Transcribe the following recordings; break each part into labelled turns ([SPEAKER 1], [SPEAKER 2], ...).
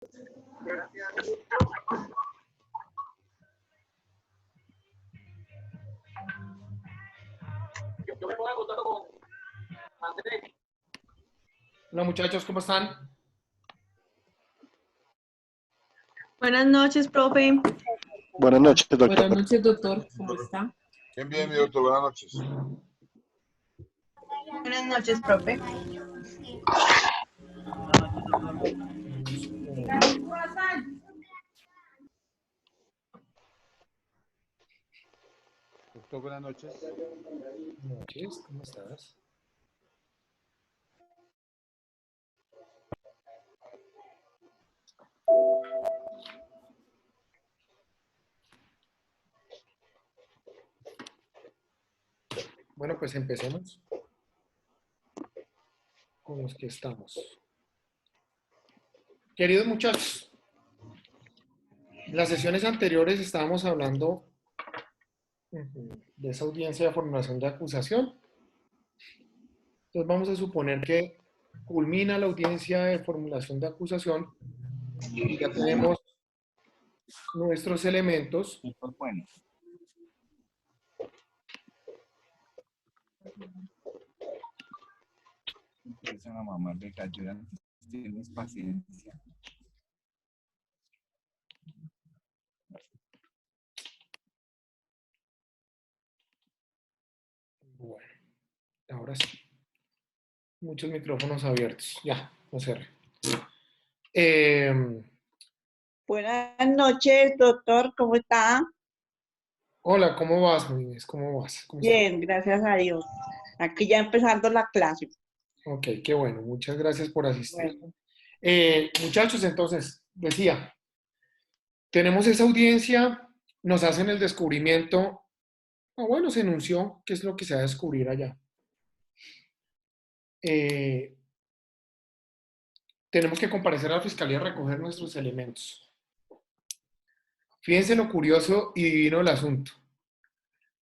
[SPEAKER 1] Yo me pongo en contacto con Andrés.
[SPEAKER 2] Hola muchachos, ¿cómo están?
[SPEAKER 3] Buenas noches, profe.
[SPEAKER 4] Buenas noches, doctor.
[SPEAKER 5] Buenas noches, doctor. ¿Cómo está?
[SPEAKER 6] Bien, mi doctor, buenas noches.
[SPEAKER 3] Buenas noches, profe.
[SPEAKER 6] Doctor, buenas noches.
[SPEAKER 2] Buenas noches, ¿cómo estás? Bueno, pues empecemos con los que estamos. Queridos muchachos, en las sesiones anteriores estábamos hablando de esa audiencia de formulación de acusación. Entonces vamos a suponer que culmina la audiencia de formulación de acusación y ya tenemos nuestros elementos.
[SPEAKER 4] Bueno. Empiezan a mamar de gallo, tienes paciencia.
[SPEAKER 2] Bueno, ahora sí. Muchos micrófonos abiertos. Ya, no cerré.
[SPEAKER 7] Buenas noches, doctor, ¿cómo está?
[SPEAKER 2] Hola, ¿cómo vas, Inés? ¿Cómo vas? ¿Cómo estás?
[SPEAKER 7] Bien, gracias a Dios. Aquí ya empezando la clase.
[SPEAKER 2] Ok, qué bueno. Muchas gracias por asistir.
[SPEAKER 7] Bueno,
[SPEAKER 2] Muchachos, entonces, decía, tenemos esa audiencia, nos hacen el descubrimiento. Bueno, se enunció qué es lo que se va a descubrir allá. Tenemos que comparecer a la fiscalía a recoger nuestros elementos. Fíjense lo curioso y divino del asunto.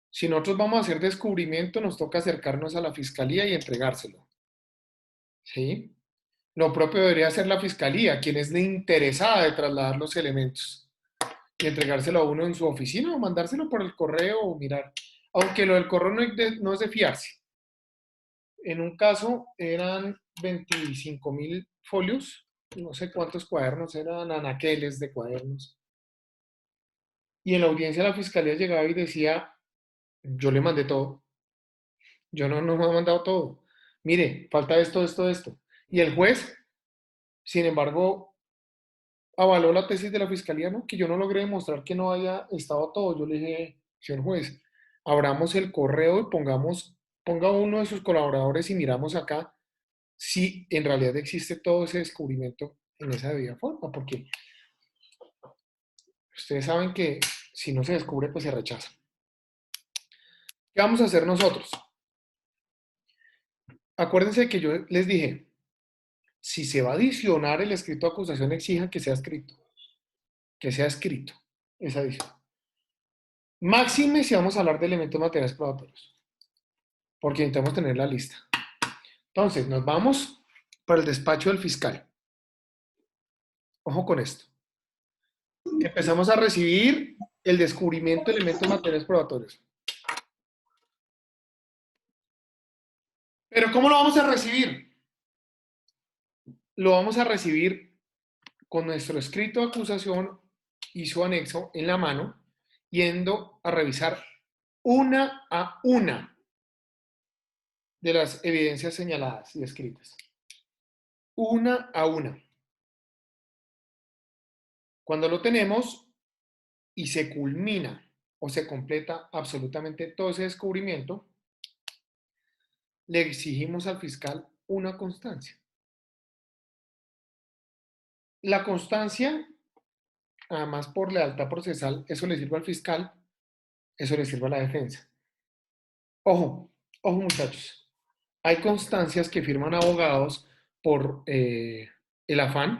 [SPEAKER 2] Si nosotros vamos a hacer descubrimiento, nos toca acercarnos a la fiscalía y entregárselo. ¿Sí? Lo propio debería hacer la fiscalía, quien es la interesada de trasladar los elementos y entregárselo a uno en su oficina o mandárselo por el correo o mirar. Aunque lo del correo no es de fiarse. En un caso eran 25.000 folios, no sé cuántos cuadernos, eran anaqueles de cuadernos. Y en la audiencia la fiscalía llegaba y decía, yo le mandé todo. Yo no me ha mandado todo. Mire, falta esto, esto, esto. Y el juez, sin embargo, avaló la tesis de la fiscalía, ¿no? Que yo no logré demostrar que no haya estado todo. Yo le dije, señor juez, abramos el correo y ponga uno de sus colaboradores y miramos acá si en realidad existe todo ese descubrimiento en esa debida forma, porque ustedes saben que si no se descubre, pues se rechaza. ¿Qué vamos a hacer nosotros? Acuérdense que yo les dije, si se va a adicionar el escrito de acusación, exijan que sea escrito. Que sea escrito esa adición. Máxime si vamos a hablar de elementos materiales probatorios, porque necesitamos tener la lista. Entonces, nos vamos para el despacho del fiscal. Ojo con esto. Empezamos a recibir el descubrimiento de elementos materiales probatorios. Pero ¿cómo lo vamos a recibir? Lo vamos a recibir con nuestro escrito de acusación y su anexo en la mano, yendo a revisar una a una de las evidencias señaladas y escritas. Una a una. Cuando lo tenemos y se culmina o se completa absolutamente todo ese descubrimiento, le exigimos al fiscal una constancia. La constancia, además por lealtad procesal, eso le sirve al fiscal, eso le sirve a la defensa. Ojo, ojo muchachos, hay constancias que firman abogados por el afán,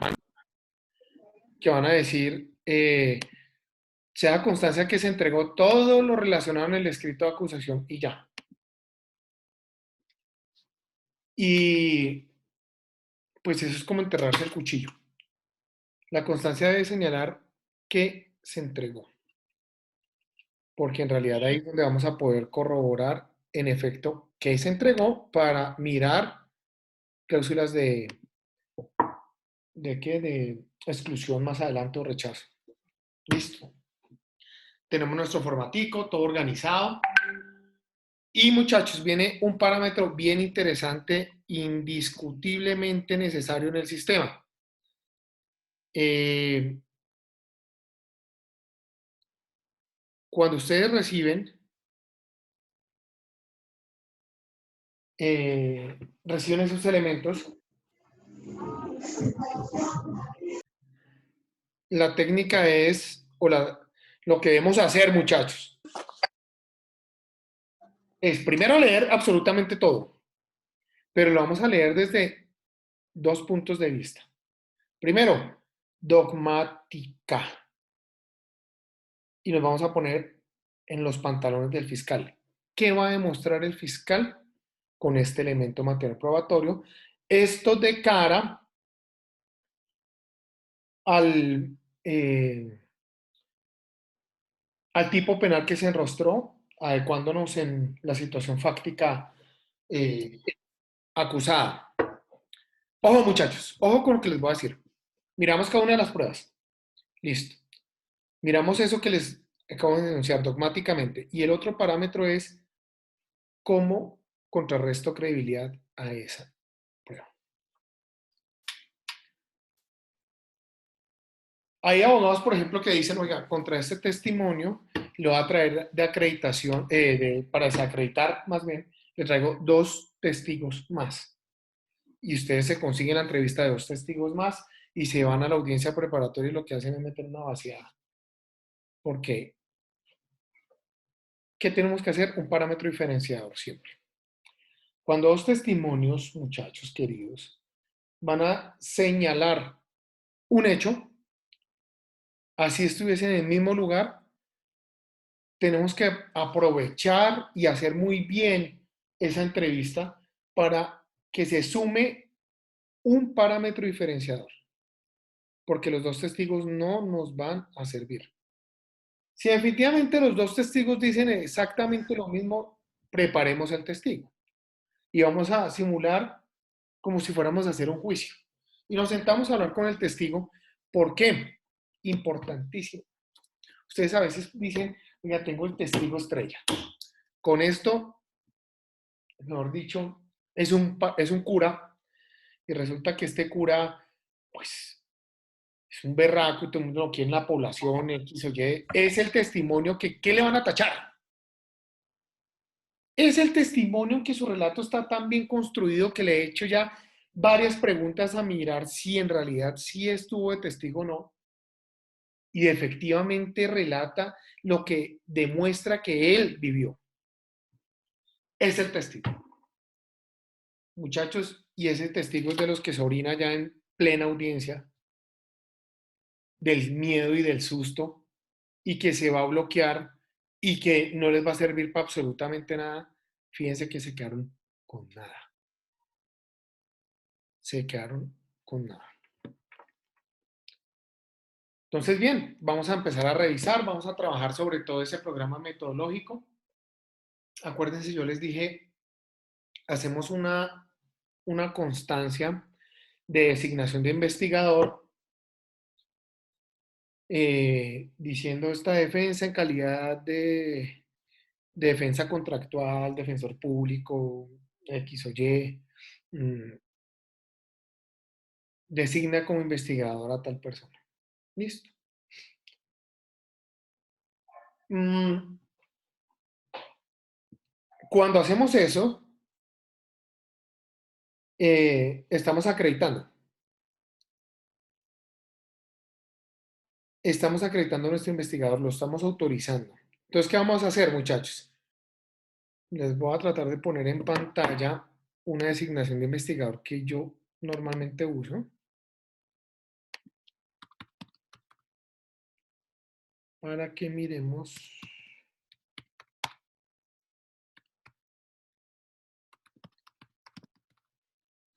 [SPEAKER 2] que van a decir, sea constancia que se entregó todo lo relacionado en el escrito de acusación y ya. Y pues eso es como enterrarse el cuchillo. La constancia debe señalar que se entregó, porque en realidad ahí es donde vamos a poder corroborar en efecto que se entregó para mirar cláusulas ¿de qué? De exclusión más adelante o rechazo. Listo. Tenemos nuestro formatico, todo organizado. Y muchachos, viene un parámetro bien interesante, indiscutiblemente necesario en el sistema. Cuando ustedes reciben esos elementos, la técnica es, lo que debemos hacer, muchachos, es primero leer absolutamente todo, pero lo vamos a leer desde dos puntos de vista. Primero, dogmática. Y nos vamos a poner en los pantalones del fiscal. ¿Qué va a demostrar el fiscal con este elemento material probatorio? Esto de cara al, al tipo penal que se enrostró, adecuándonos en la situación fáctica acusada. Ojo, muchachos, ojo con lo que les voy a decir. Miramos cada una de las pruebas. Listo. Miramos eso que les acabo de denunciar dogmáticamente. Y el otro parámetro es cómo contrarresto credibilidad a esa prueba. Hay abogados, por ejemplo, que dicen, oiga, contra este testimonio lo va a traer de acreditación, para desacreditar más bien, le traigo 2 testigos más. Y ustedes se consiguen la entrevista de 2 testigos más y se van a la audiencia preparatoria y lo que hacen es meter una vaciada. ¿Por qué? ¿Qué tenemos que hacer? Un parámetro diferenciador siempre. Cuando 2 testimonios, muchachos queridos, van a señalar un hecho, así estuviesen en el mismo lugar, tenemos que aprovechar y hacer muy bien esa entrevista para que se sume un parámetro diferenciador, porque los 2 testigos no nos van a servir. Si definitivamente los 2 testigos dicen exactamente lo mismo, preparemos el testigo y vamos a simular como si fuéramos a hacer un juicio. Y nos sentamos a hablar con el testigo. ¿Por qué? Importantísimo. Ustedes a veces dicen, oiga, tengo el testigo estrella. Con esto, mejor dicho, es un cura y resulta que este cura, pues, es un berraco y todo el mundo lo quiere en la población, X o Y. Es el testimonio que, ¿qué le van a tachar? Es el testimonio en que su relato está tan bien construido que le he hecho ya varias preguntas a mirar si en realidad sí estuvo de testigo o no. Y efectivamente relata lo que demuestra que él vivió. Es el testigo. Muchachos, y ese testigo es de los que se orina ya en plena audiencia, del miedo y del susto, y que se va a bloquear y que no les va a servir para absolutamente nada. Fíjense que se quedaron con nada. Se quedaron con nada. Entonces, bien, vamos a empezar a revisar, vamos a trabajar sobre todo ese programa metodológico. Acuérdense, yo les dije, hacemos una constancia de designación de investigador diciendo esta defensa en calidad de defensa contractual, defensor público, X o Y, designa como investigador a tal persona. Listo. Cuando hacemos eso, estamos acreditando. Estamos acreditando a nuestro investigador, lo estamos autorizando. Entonces, ¿qué vamos a hacer, muchachos? Les voy a tratar de poner en pantalla una designación de investigador que yo normalmente uso para que miremos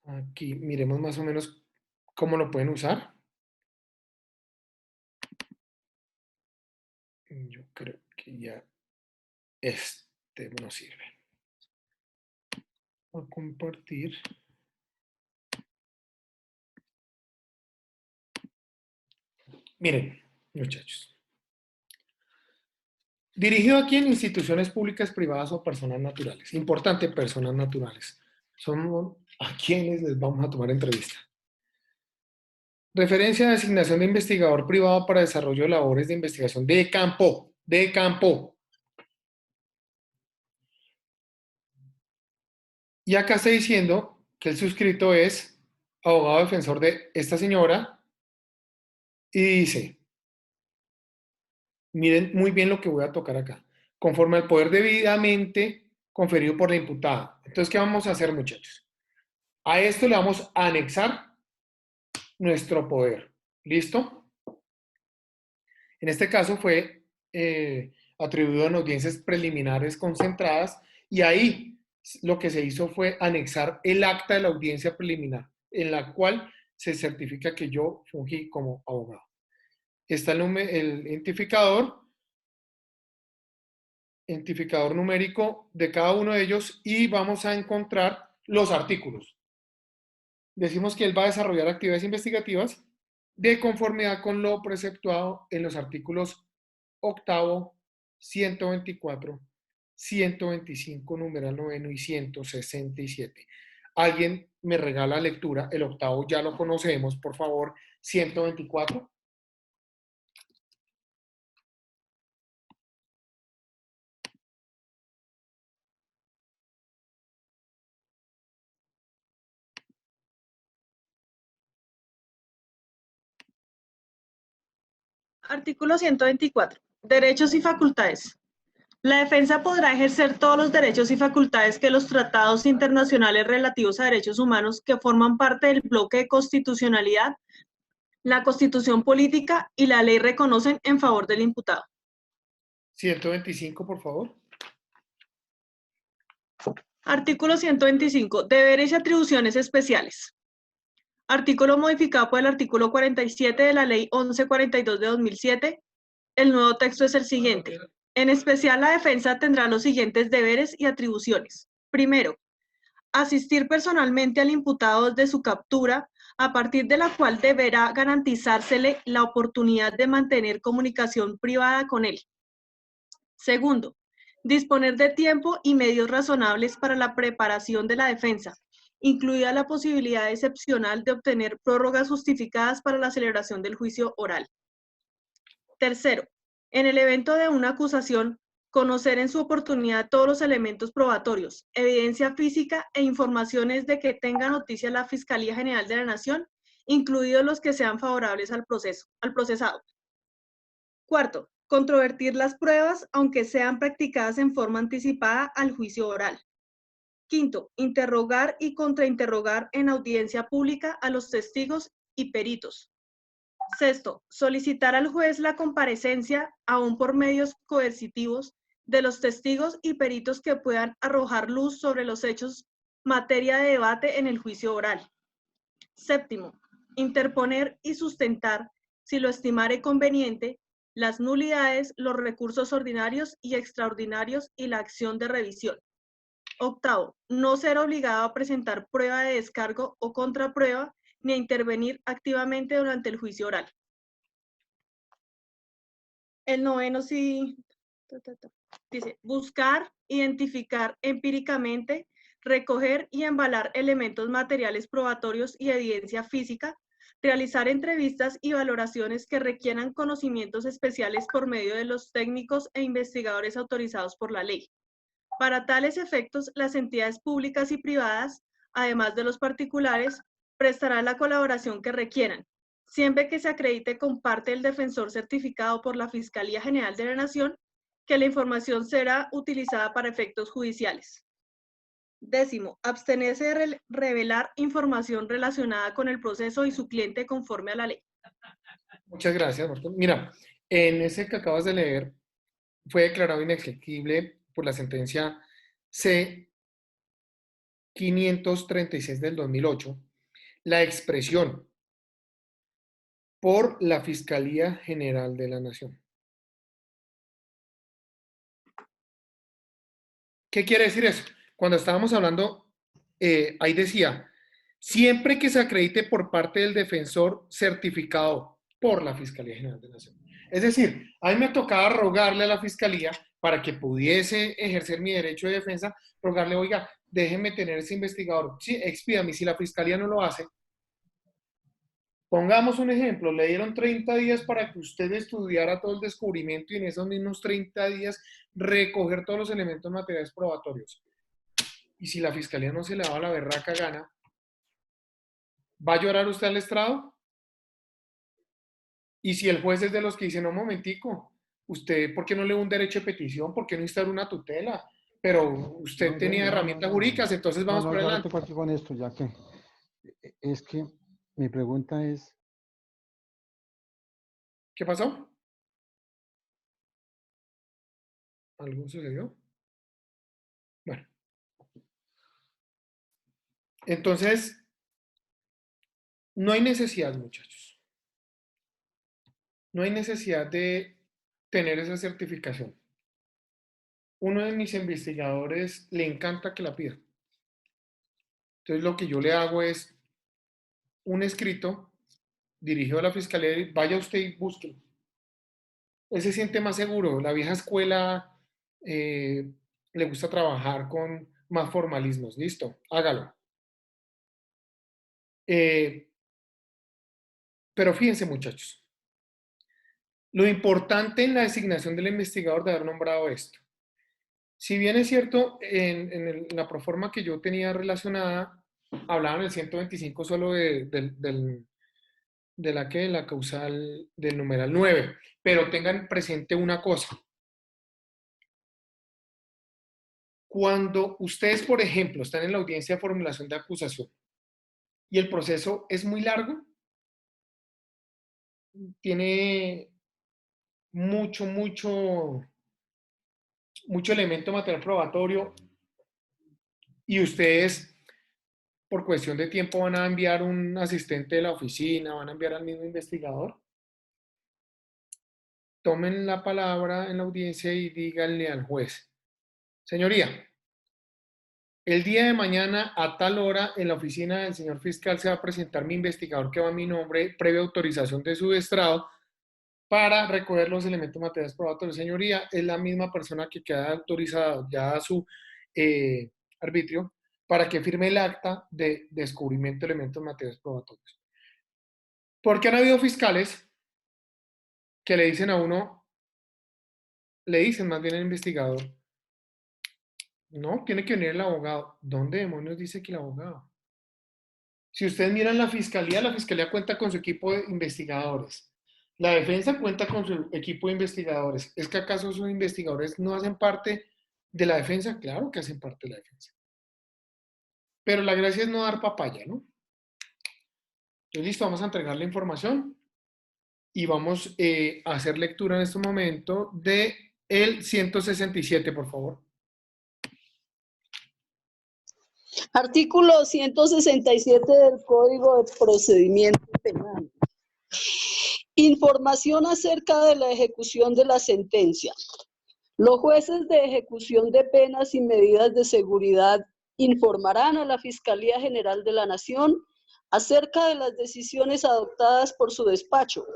[SPEAKER 2] aquí, miremos más o menos cómo lo pueden usar. Yo creo que ya este no sirve. Voy a compartir. Miren, muchachos. Dirigido aquí en instituciones públicas, privadas o personas naturales. Importante, personas naturales. Son a quienes les vamos a tomar entrevista. Referencia de asignación de investigador privado para desarrollo de labores de investigación de campo. De campo. Y acá está diciendo que el suscrito es abogado defensor de esta señora y dice, miren muy bien lo que voy a tocar acá, conforme al poder debidamente conferido por la imputada. Entonces, ¿qué vamos a hacer, muchachos? A esto le vamos a anexar nuestro poder. ¿Listo? En este caso fue atribuido en audiencias preliminares concentradas y ahí lo que se hizo fue anexar el acta de la audiencia preliminar en la cual se certifica que yo fungí como abogado. Está el identificador numérico de cada uno de ellos y vamos a encontrar los artículos. Decimos que él va a desarrollar actividades investigativas de conformidad con lo preceptuado en los artículos 8, 124, 125, numeral noveno y 167. ¿Alguien me regala lectura? El octavo ya lo conocemos, por favor, 124.
[SPEAKER 3] Artículo 124. Derechos y facultades. La defensa podrá ejercer todos los derechos y facultades que los tratados internacionales relativos a derechos humanos que forman parte del bloque de constitucionalidad, la constitución política y la ley reconocen en favor del imputado.
[SPEAKER 2] 125, por favor.
[SPEAKER 3] Artículo 125. Deberes y atribuciones especiales. Artículo modificado por el artículo 47 de la Ley 1142 de 2007. El nuevo texto es el siguiente. En especial, la defensa tendrá los siguientes deberes y atribuciones. Primero, asistir personalmente al imputado desde su captura, a partir de la cual deberá garantizársele la oportunidad de mantener comunicación privada con él. Segundo, disponer de tiempo y medios razonables para la preparación de la defensa, incluida la posibilidad excepcional de obtener prórrogas justificadas para la celebración del juicio oral. Tercero, en el evento de una acusación, conocer en su oportunidad todos los elementos probatorios, evidencia física e informaciones de que tenga noticia la Fiscalía General de la Nación, incluidos los que sean favorables al procesado. Cuarto, controvertir las pruebas, aunque sean practicadas en forma anticipada al juicio oral. Quinto, interrogar y contrainterrogar en audiencia pública a los testigos y peritos. Sexto, solicitar al juez la comparecencia, aún por medios coercitivos, de los testigos y peritos que puedan arrojar luz sobre los hechos materia de debate en el juicio oral. Séptimo, interponer y sustentar, si lo estimare conveniente, las nulidades, los recursos ordinarios y extraordinarios y la acción de revisión. Octavo, no ser obligado a presentar prueba de descargo o contraprueba ni a intervenir activamente durante el juicio oral. El noveno sí dice, buscar, identificar empíricamente, recoger y embalar elementos materiales probatorios y evidencia física, realizar entrevistas y valoraciones que requieran conocimientos especiales por medio de los técnicos e investigadores autorizados por la ley. Para tales efectos, las entidades públicas y privadas, además de los particulares, prestarán la colaboración que requieran, siempre que se acredite con parte del defensor certificado por la Fiscalía General de la Nación que la información será utilizada para efectos judiciales. Décimo, abstenerse de revelar información relacionada con el proceso y su cliente conforme a la ley.
[SPEAKER 2] Muchas gracias, Martín. Mira, en ese que acabas de leer, fue declarado inexequible por la sentencia C-536 del 2008, la expresión por la Fiscalía General de la Nación. ¿Qué quiere decir eso? Cuando estábamos hablando, ahí decía, siempre que se acredite por parte del defensor certificado por la Fiscalía General de la Nación. Es decir, a mí me tocaba rogarle a la Fiscalía para que pudiese ejercer mi derecho de defensa, rogarle, oiga, déjenme tener ese investigador. Sí, expídame, si la Fiscalía no lo hace, pongamos un ejemplo, le dieron 30 días para que usted estudiara todo el descubrimiento y en esos mismos 30 días recoger todos los elementos materiales probatorios. Y si la Fiscalía no se le daba la berraca gana, ¿va a llorar usted al estrado? Y si el juez es de los que dice, no, momentico, usted, ¿por qué no le da un derecho de petición? ¿Por qué no instala una tutela? Pero usted
[SPEAKER 8] No,
[SPEAKER 2] tenía
[SPEAKER 8] no,
[SPEAKER 2] herramientas
[SPEAKER 8] no.
[SPEAKER 2] jurídicas, entonces vamos
[SPEAKER 8] No,
[SPEAKER 2] por
[SPEAKER 8] ya no
[SPEAKER 2] adelante.
[SPEAKER 8] tengo aquí con esto, ya que es que mi pregunta es,
[SPEAKER 2] ¿Qué pasó? ¿Algo sucedió? Bueno, entonces, no hay necesidad, muchachos. No hay necesidad de tener esa certificación. Uno de mis investigadores le encanta que la pida. Entonces, lo que yo le hago es un escrito dirigido a la fiscalía y vaya usted y búsquelo. Él se siente más seguro. La vieja escuela le gusta trabajar con más formalismos. Listo, hágalo. Pero fíjense, muchachos, lo importante en la designación del investigador de haber nombrado esto. Si bien es cierto, en la proforma que yo tenía relacionada, hablaban el 125 solo de la causal del numeral 9, pero tengan presente una cosa. Cuando ustedes, por ejemplo, están en la audiencia de formulación de acusación y el proceso es muy largo, tiene mucho elemento material probatorio y ustedes, por cuestión de tiempo, van a enviar un asistente de la oficina, van a enviar al mismo investigador, tomen la palabra en la audiencia y díganle al juez, señoría, el día de mañana a tal hora en la oficina del señor fiscal se va a presentar mi investigador que va a mi nombre, previa autorización de su estrado, para recoger los elementos materiales probatorios. Señoría, es la misma persona que queda autorizada ya a su arbitrio para que firme el acta de descubrimiento de elementos materiales probatorios. Porque han habido fiscales que le dicen a uno, le dicen más bien al investigador, no, tiene que venir el abogado. ¿Dónde demonios dice que el abogado? Si ustedes miran la fiscalía cuenta con su equipo de investigadores. La defensa cuenta con su equipo de investigadores. ¿Es que acaso esos investigadores no hacen parte de la defensa? Claro que hacen parte de la defensa. Pero la gracia es no dar papaya, ¿no? Entonces, listo, vamos a entregar la información y vamos a hacer lectura en este momento de el 167, por favor.
[SPEAKER 9] Artículo 167 del Código de Procedimiento Penal. Información acerca de la ejecución de la sentencia. Los jueces de ejecución de penas y medidas de seguridad informarán a la Fiscalía General de la Nación acerca de las decisiones adoptadas por su despacho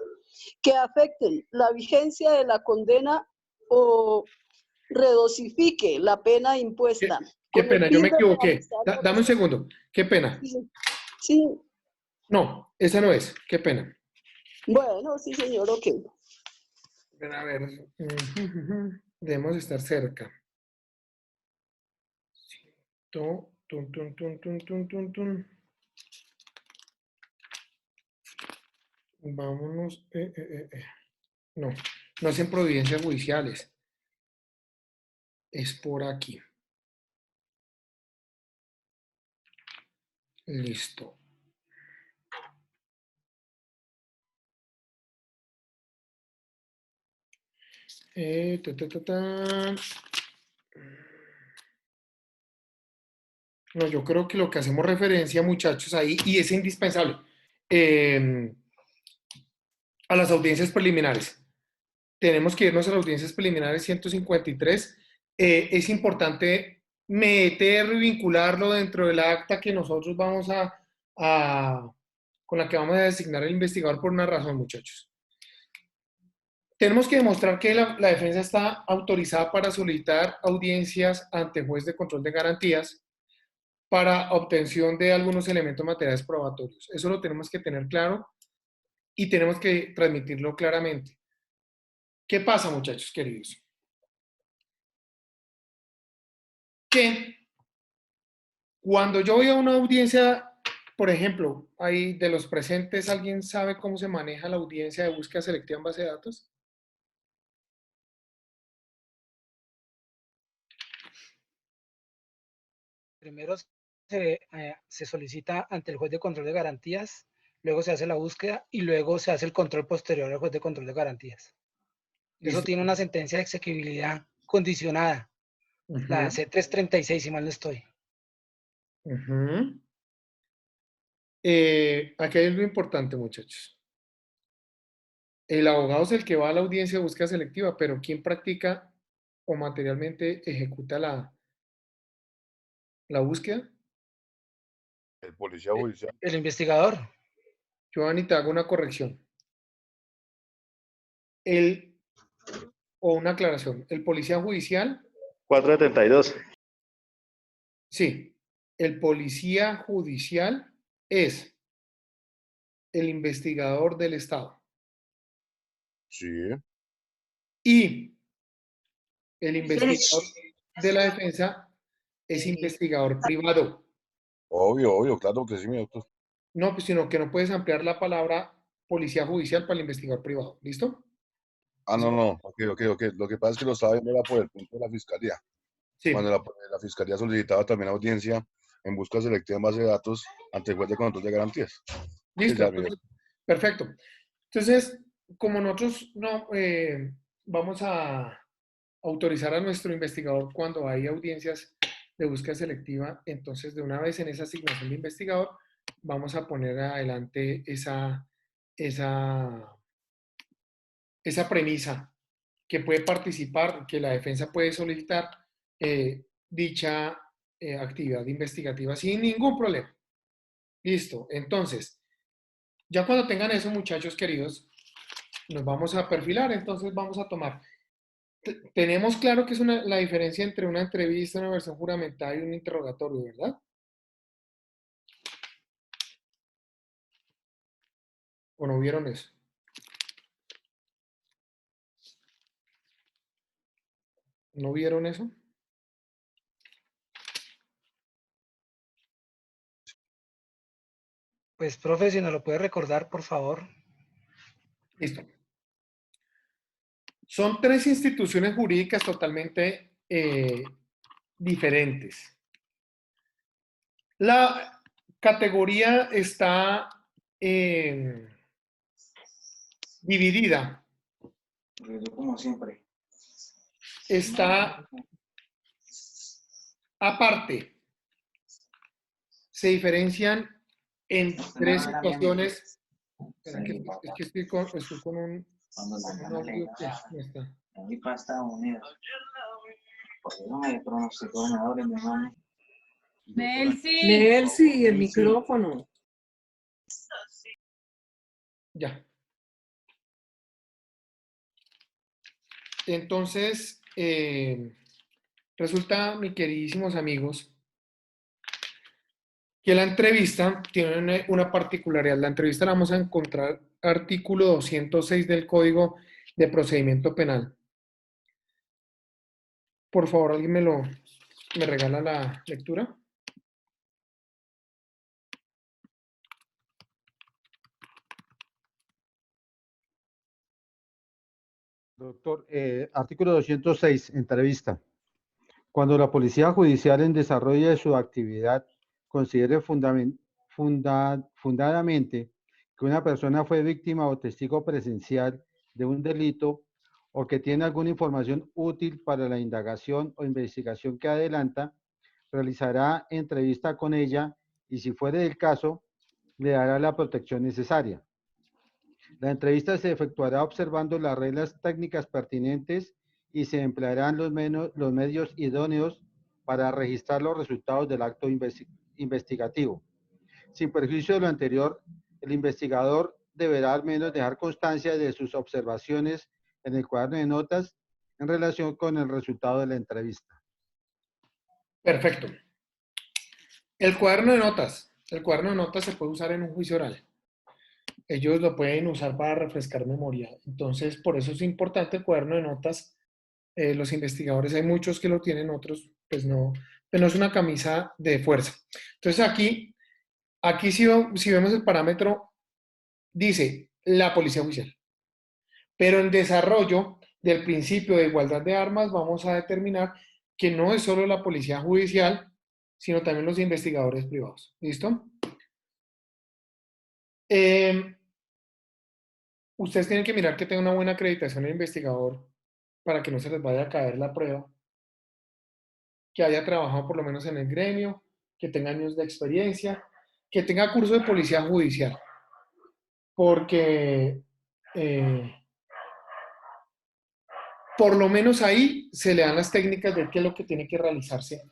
[SPEAKER 9] que afecten la vigencia de la condena o redosifique la pena impuesta.
[SPEAKER 2] Qué pena, yo me equivoqué. Dame un segundo. Qué pena.
[SPEAKER 9] Sí.
[SPEAKER 2] No, esa no es. Qué pena.
[SPEAKER 9] Bueno, sí, señor, ok.
[SPEAKER 2] A ver, debemos estar cerca. Vámonos. No, no hacen providencias judiciales. Es por aquí. Listo. No, yo creo que lo que hacemos referencia, muchachos, ahí, y es indispensable, a las audiencias preliminares. Tenemos que irnos a las audiencias preliminares 153. Es importante meterlo y vincularlo dentro del acta que nosotros vamos con la que vamos a designar al investigador por una razón, muchachos. Tenemos que demostrar que la defensa está autorizada para solicitar audiencias ante juez de control de garantías para obtención de algunos elementos materiales probatorios. Eso lo tenemos que tener claro y tenemos que transmitirlo claramente. ¿Qué pasa, muchachos queridos? Que cuando yo voy a una audiencia, por ejemplo, ahí de los presentes, ¿alguien sabe cómo se maneja la audiencia de búsqueda selectiva en base de datos?
[SPEAKER 10] Primero se solicita ante el juez de control de garantías, luego se hace la búsqueda y luego se hace el control posterior al juez de control de garantías. Eso
[SPEAKER 2] Listo.
[SPEAKER 10] tiene una sentencia de exequibilidad condicionada, la C336, si mal no estoy.
[SPEAKER 2] Aquí hay algo importante, muchachos. El abogado es el que va a la audiencia de búsqueda selectiva, pero ¿quién practica o materialmente ejecuta la búsqueda?
[SPEAKER 6] El policía judicial.
[SPEAKER 10] El investigador.
[SPEAKER 2] Giovanni, te hago una corrección. O una aclaración. El policía judicial.
[SPEAKER 11] 472.
[SPEAKER 2] Sí. El policía judicial es el investigador del Estado.
[SPEAKER 6] Sí.
[SPEAKER 2] Y el investigador de la defensa es investigador privado.
[SPEAKER 6] Obvio, claro que sí, mi doctor.
[SPEAKER 2] No, pues sino que no puedes ampliar la palabra policía judicial para el investigador privado. ¿Listo?
[SPEAKER 6] No. Ok. Lo que pasa es que lo estaba viendo era por el punto de la fiscalía.
[SPEAKER 2] Sí.
[SPEAKER 6] Cuando la fiscalía solicitaba también audiencia en búsqueda selectiva en base de datos ante el juez de control de garantías.
[SPEAKER 2] Listo.
[SPEAKER 6] Sí,
[SPEAKER 2] Entonces, perfecto. Entonces, como nosotros no vamos a autorizar a nuestro investigador cuando hay audiencias de búsqueda selectiva, entonces de una vez en esa asignación de investigador vamos a poner adelante esa premisa que puede participar, que la defensa puede solicitar dicha actividad investigativa sin ningún problema. Listo. Entonces, ya cuando tengan eso, muchachos queridos, nos vamos a perfilar, entonces vamos a tomar. Tenemos claro que es la diferencia entre una entrevista, una versión juramentada y un interrogatorio, ¿verdad? ¿O no vieron eso? ¿No vieron eso?
[SPEAKER 10] Pues, profe, si nos lo puede recordar, por favor.
[SPEAKER 2] Listo. Son tres instituciones jurídicas totalmente diferentes. La categoría está dividida.
[SPEAKER 1] Como siempre.
[SPEAKER 2] Está aparte. Se diferencian en tres situaciones. Es que estoy con un audio que no está.
[SPEAKER 1] Ahí para Estados Unidos. Por eso me pronosticó ganador en mi hermano.
[SPEAKER 5] Nelcy, el micrófono.
[SPEAKER 2] Ya. Entonces, resulta, mis queridísimos amigos, que la entrevista tiene una particularidad. La entrevista la vamos a encontrar artículo 206 del Código de Procedimiento Penal. Por favor, ¿alguien me regala la lectura?
[SPEAKER 8] Doctor, artículo 206, entrevista. Cuando la Policía Judicial en desarrollo de su actividad considere fundadamente que una persona fue víctima o testigo presencial de un delito o que tiene alguna información útil para la indagación o investigación que adelanta, realizará entrevista con ella y, si fuere el caso, le dará la protección necesaria. La entrevista se efectuará observando las reglas técnicas pertinentes y se emplearán los medios idóneos para registrar los resultados del acto investigativo. Sin perjuicio de lo anterior, el investigador deberá al menos dejar constancia de sus observaciones en el cuaderno de notas en relación con el resultado de la entrevista.
[SPEAKER 2] Perfecto. El cuaderno de notas. El cuaderno de notas se puede usar en un juicio oral. Ellos lo pueden usar para refrescar memoria. Entonces, por eso es importante el cuaderno de notas. Los investigadores, hay muchos que lo tienen, otros pues no es una camisa de fuerza. Entonces aquí si vemos el parámetro, dice la policía judicial. Pero en desarrollo del principio de igualdad de armas vamos a determinar que no es solo la policía judicial, sino también los investigadores privados. ¿Listo? Ustedes tienen que mirar que tenga una buena acreditación el investigador para que no se les vaya a caer la prueba, que haya trabajado por lo menos en el gremio, que tenga años de experiencia, que tenga curso de policía judicial, porque por lo menos ahí se le dan las técnicas de qué es lo que tiene que realizarse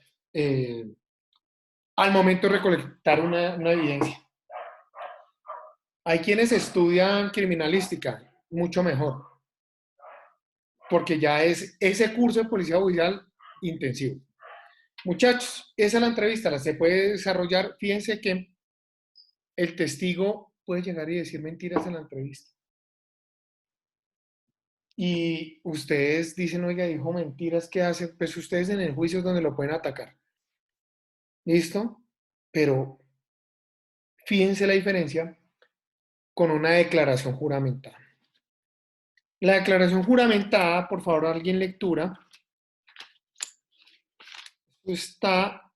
[SPEAKER 2] al momento de recolectar una evidencia. Hay quienes estudian criminalística, mucho mejor, porque ya es ese curso de policía judicial intensivo. Muchachos, esa es la entrevista, la se puede desarrollar. Fíjense que el testigo puede llegar y decir mentiras en la entrevista. Y ustedes dicen, oiga, dijo mentiras, ¿qué hacen? Pues ustedes en el juicio es donde lo pueden atacar. ¿Listo? Pero fíjense la diferencia con una declaración juramentada. La declaración juramentada, por favor, alguien lectura. Está...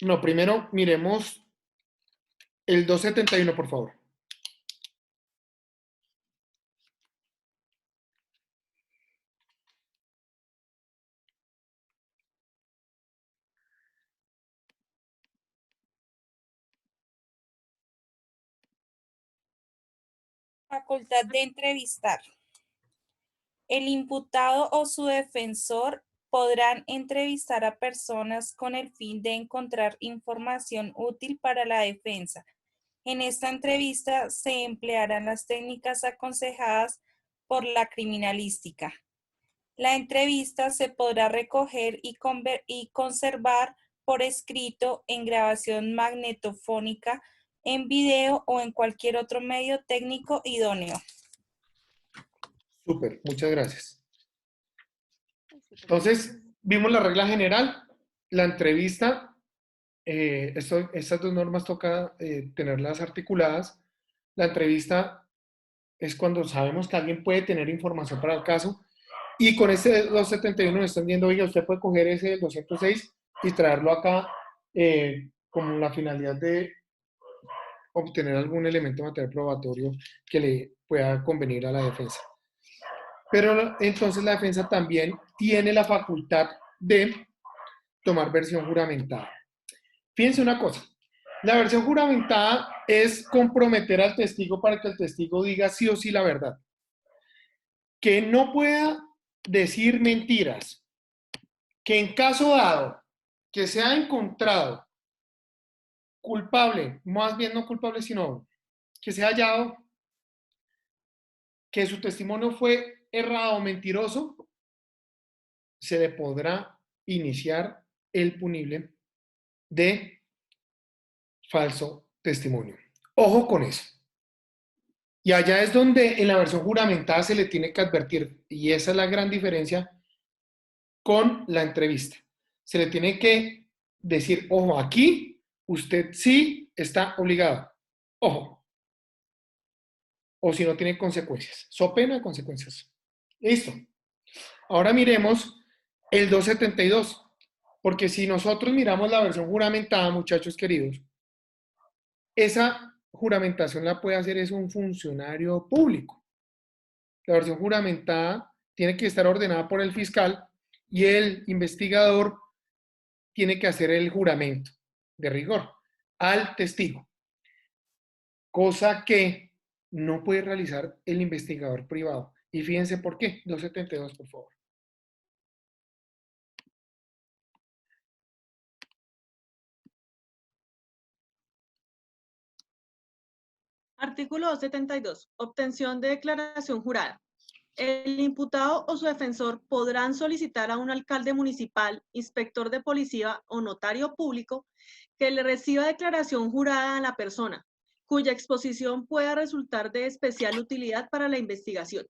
[SPEAKER 2] No, primero miremos el 271, por favor.
[SPEAKER 11] Facultad de entrevistar. El imputado o su defensor podrán entrevistar a personas con el fin de encontrar información útil para la defensa. En esta entrevista se emplearán las técnicas aconsejadas por la criminalística. La entrevista se podrá recoger y conservar por escrito, en grabación magnetofónica, en video o en cualquier otro medio técnico idóneo.
[SPEAKER 2] Súper, muchas gracias. Entonces, vimos la regla general, la entrevista, estas dos normas toca tenerlas articuladas. La entrevista es cuando sabemos que alguien puede tener información para el caso, y con este 271 nos están viendo, oiga, usted puede coger ese 206 y traerlo acá con la finalidad de obtener algún elemento material probatorio que le pueda convenir a la defensa. Pero entonces la defensa también tiene la facultad de tomar versión juramentada. Fíjense una cosa, la versión juramentada es comprometer al testigo para que el testigo diga sí o sí la verdad. Que no pueda decir mentiras, que en caso dado que se ha encontrado culpable, más bien no culpable, sino que se ha hallado que su testimonio fue errado o mentiroso, se le podrá iniciar el punible de falso testimonio. Ojo con eso. Y allá es donde en la versión juramentada se le tiene que advertir, y esa es la gran diferencia con la entrevista. Se le tiene que decir, ojo, aquí usted sí está obligado. Ojo. O si no tiene consecuencias. So pena de consecuencias. Listo. Ahora miremos el 272. Porque si nosotros miramos la versión juramentada, muchachos queridos, esa juramentación la puede hacer es un funcionario público. La versión juramentada tiene que estar ordenada por el fiscal y el investigador tiene que hacer el juramento de rigor al testigo. Cosa que no puede realizar el investigador privado. Y fíjense por qué. 272, por favor.
[SPEAKER 3] Artículo 272. Obtención de declaración jurada. El imputado o su defensor podrán solicitar a un alcalde municipal, inspector de policía o notario público que le reciba declaración jurada a la persona, cuya exposición pueda resultar de especial utilidad para la investigación.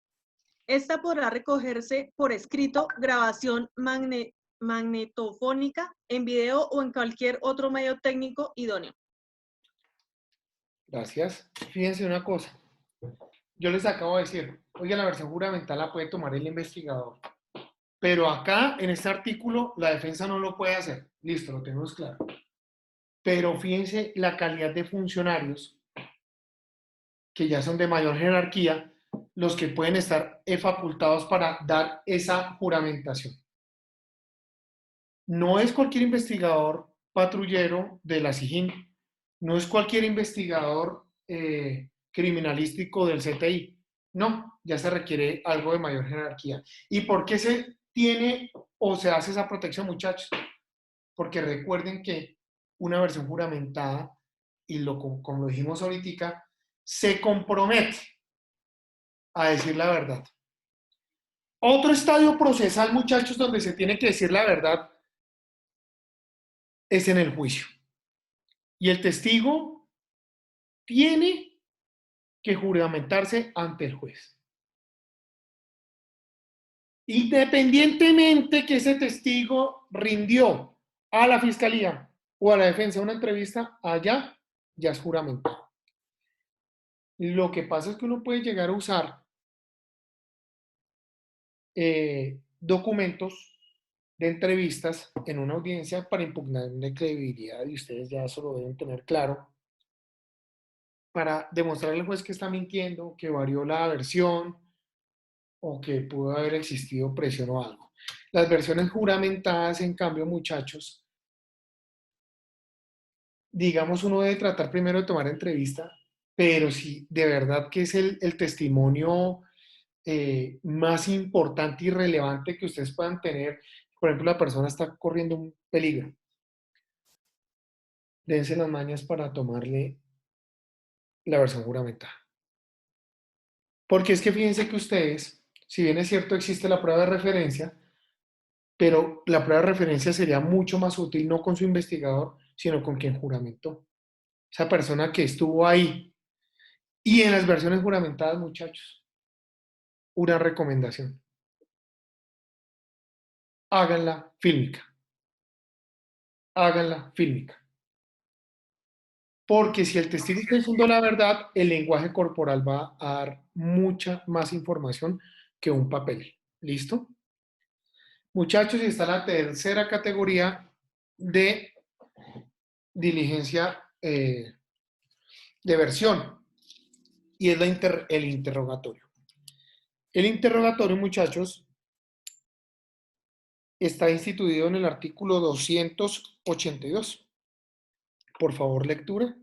[SPEAKER 3] Esta podrá recogerse por escrito, grabación magnetofónica, en video o en cualquier otro medio técnico idóneo.
[SPEAKER 2] Gracias. Fíjense una cosa. Yo les acabo de decir, oye, la versión juramental la puede tomar el investigador. Pero acá, en este artículo, la defensa no lo puede hacer. Listo, lo tenemos claro. Pero fíjense la calidad de funcionarios que ya son de mayor jerarquía, los que pueden estar facultados para dar esa juramentación. No es cualquier investigador patrullero de la SIJIN, no es cualquier investigador criminalístico del CTI. No, ya se requiere algo de mayor jerarquía. ¿Y por qué se tiene o se hace esa protección, muchachos? Porque recuerden que una versión juramentada, y como lo dijimos ahorita, se compromete a decir la verdad. Otro estadio procesal, muchachos, donde se tiene que decir la verdad es en el juicio. Y el testigo tiene que juramentarse ante el juez. Independientemente que ese testigo rindió a la fiscalía o a la defensa una entrevista, allá ya es juramentado. Lo que pasa es que uno puede llegar a usar documentos de entrevistas en una audiencia para impugnar la credibilidad, y ustedes ya eso lo deben tener claro, para demostrarle al juez que está mintiendo, que varió la versión o que pudo haber existido presión o algo. Las versiones juramentadas, en cambio, muchachos, digamos, uno debe tratar primero de tomar entrevista, pero si de verdad que es el testimonio más importante y relevante que ustedes puedan tener, por ejemplo, la persona está corriendo un peligro, dense las mañas para tomarle la versión juramentada. Porque es que fíjense que ustedes, si bien es cierto existe la prueba de referencia, pero la prueba de referencia sería mucho más útil no con su investigador, sino con quien juramentó. Esa persona que estuvo ahí. Y en las versiones juramentadas, muchachos, una recomendación. Háganla fílmica. Háganla fílmica. Porque si el testigo está diciendo la verdad, el lenguaje corporal va a dar mucha más información que un papel. ¿Listo? Muchachos, y está la tercera categoría de diligencia de versión, y es el interrogatorio. El interrogatorio, muchachos, está instituido en el artículo 282. Por favor, lectura.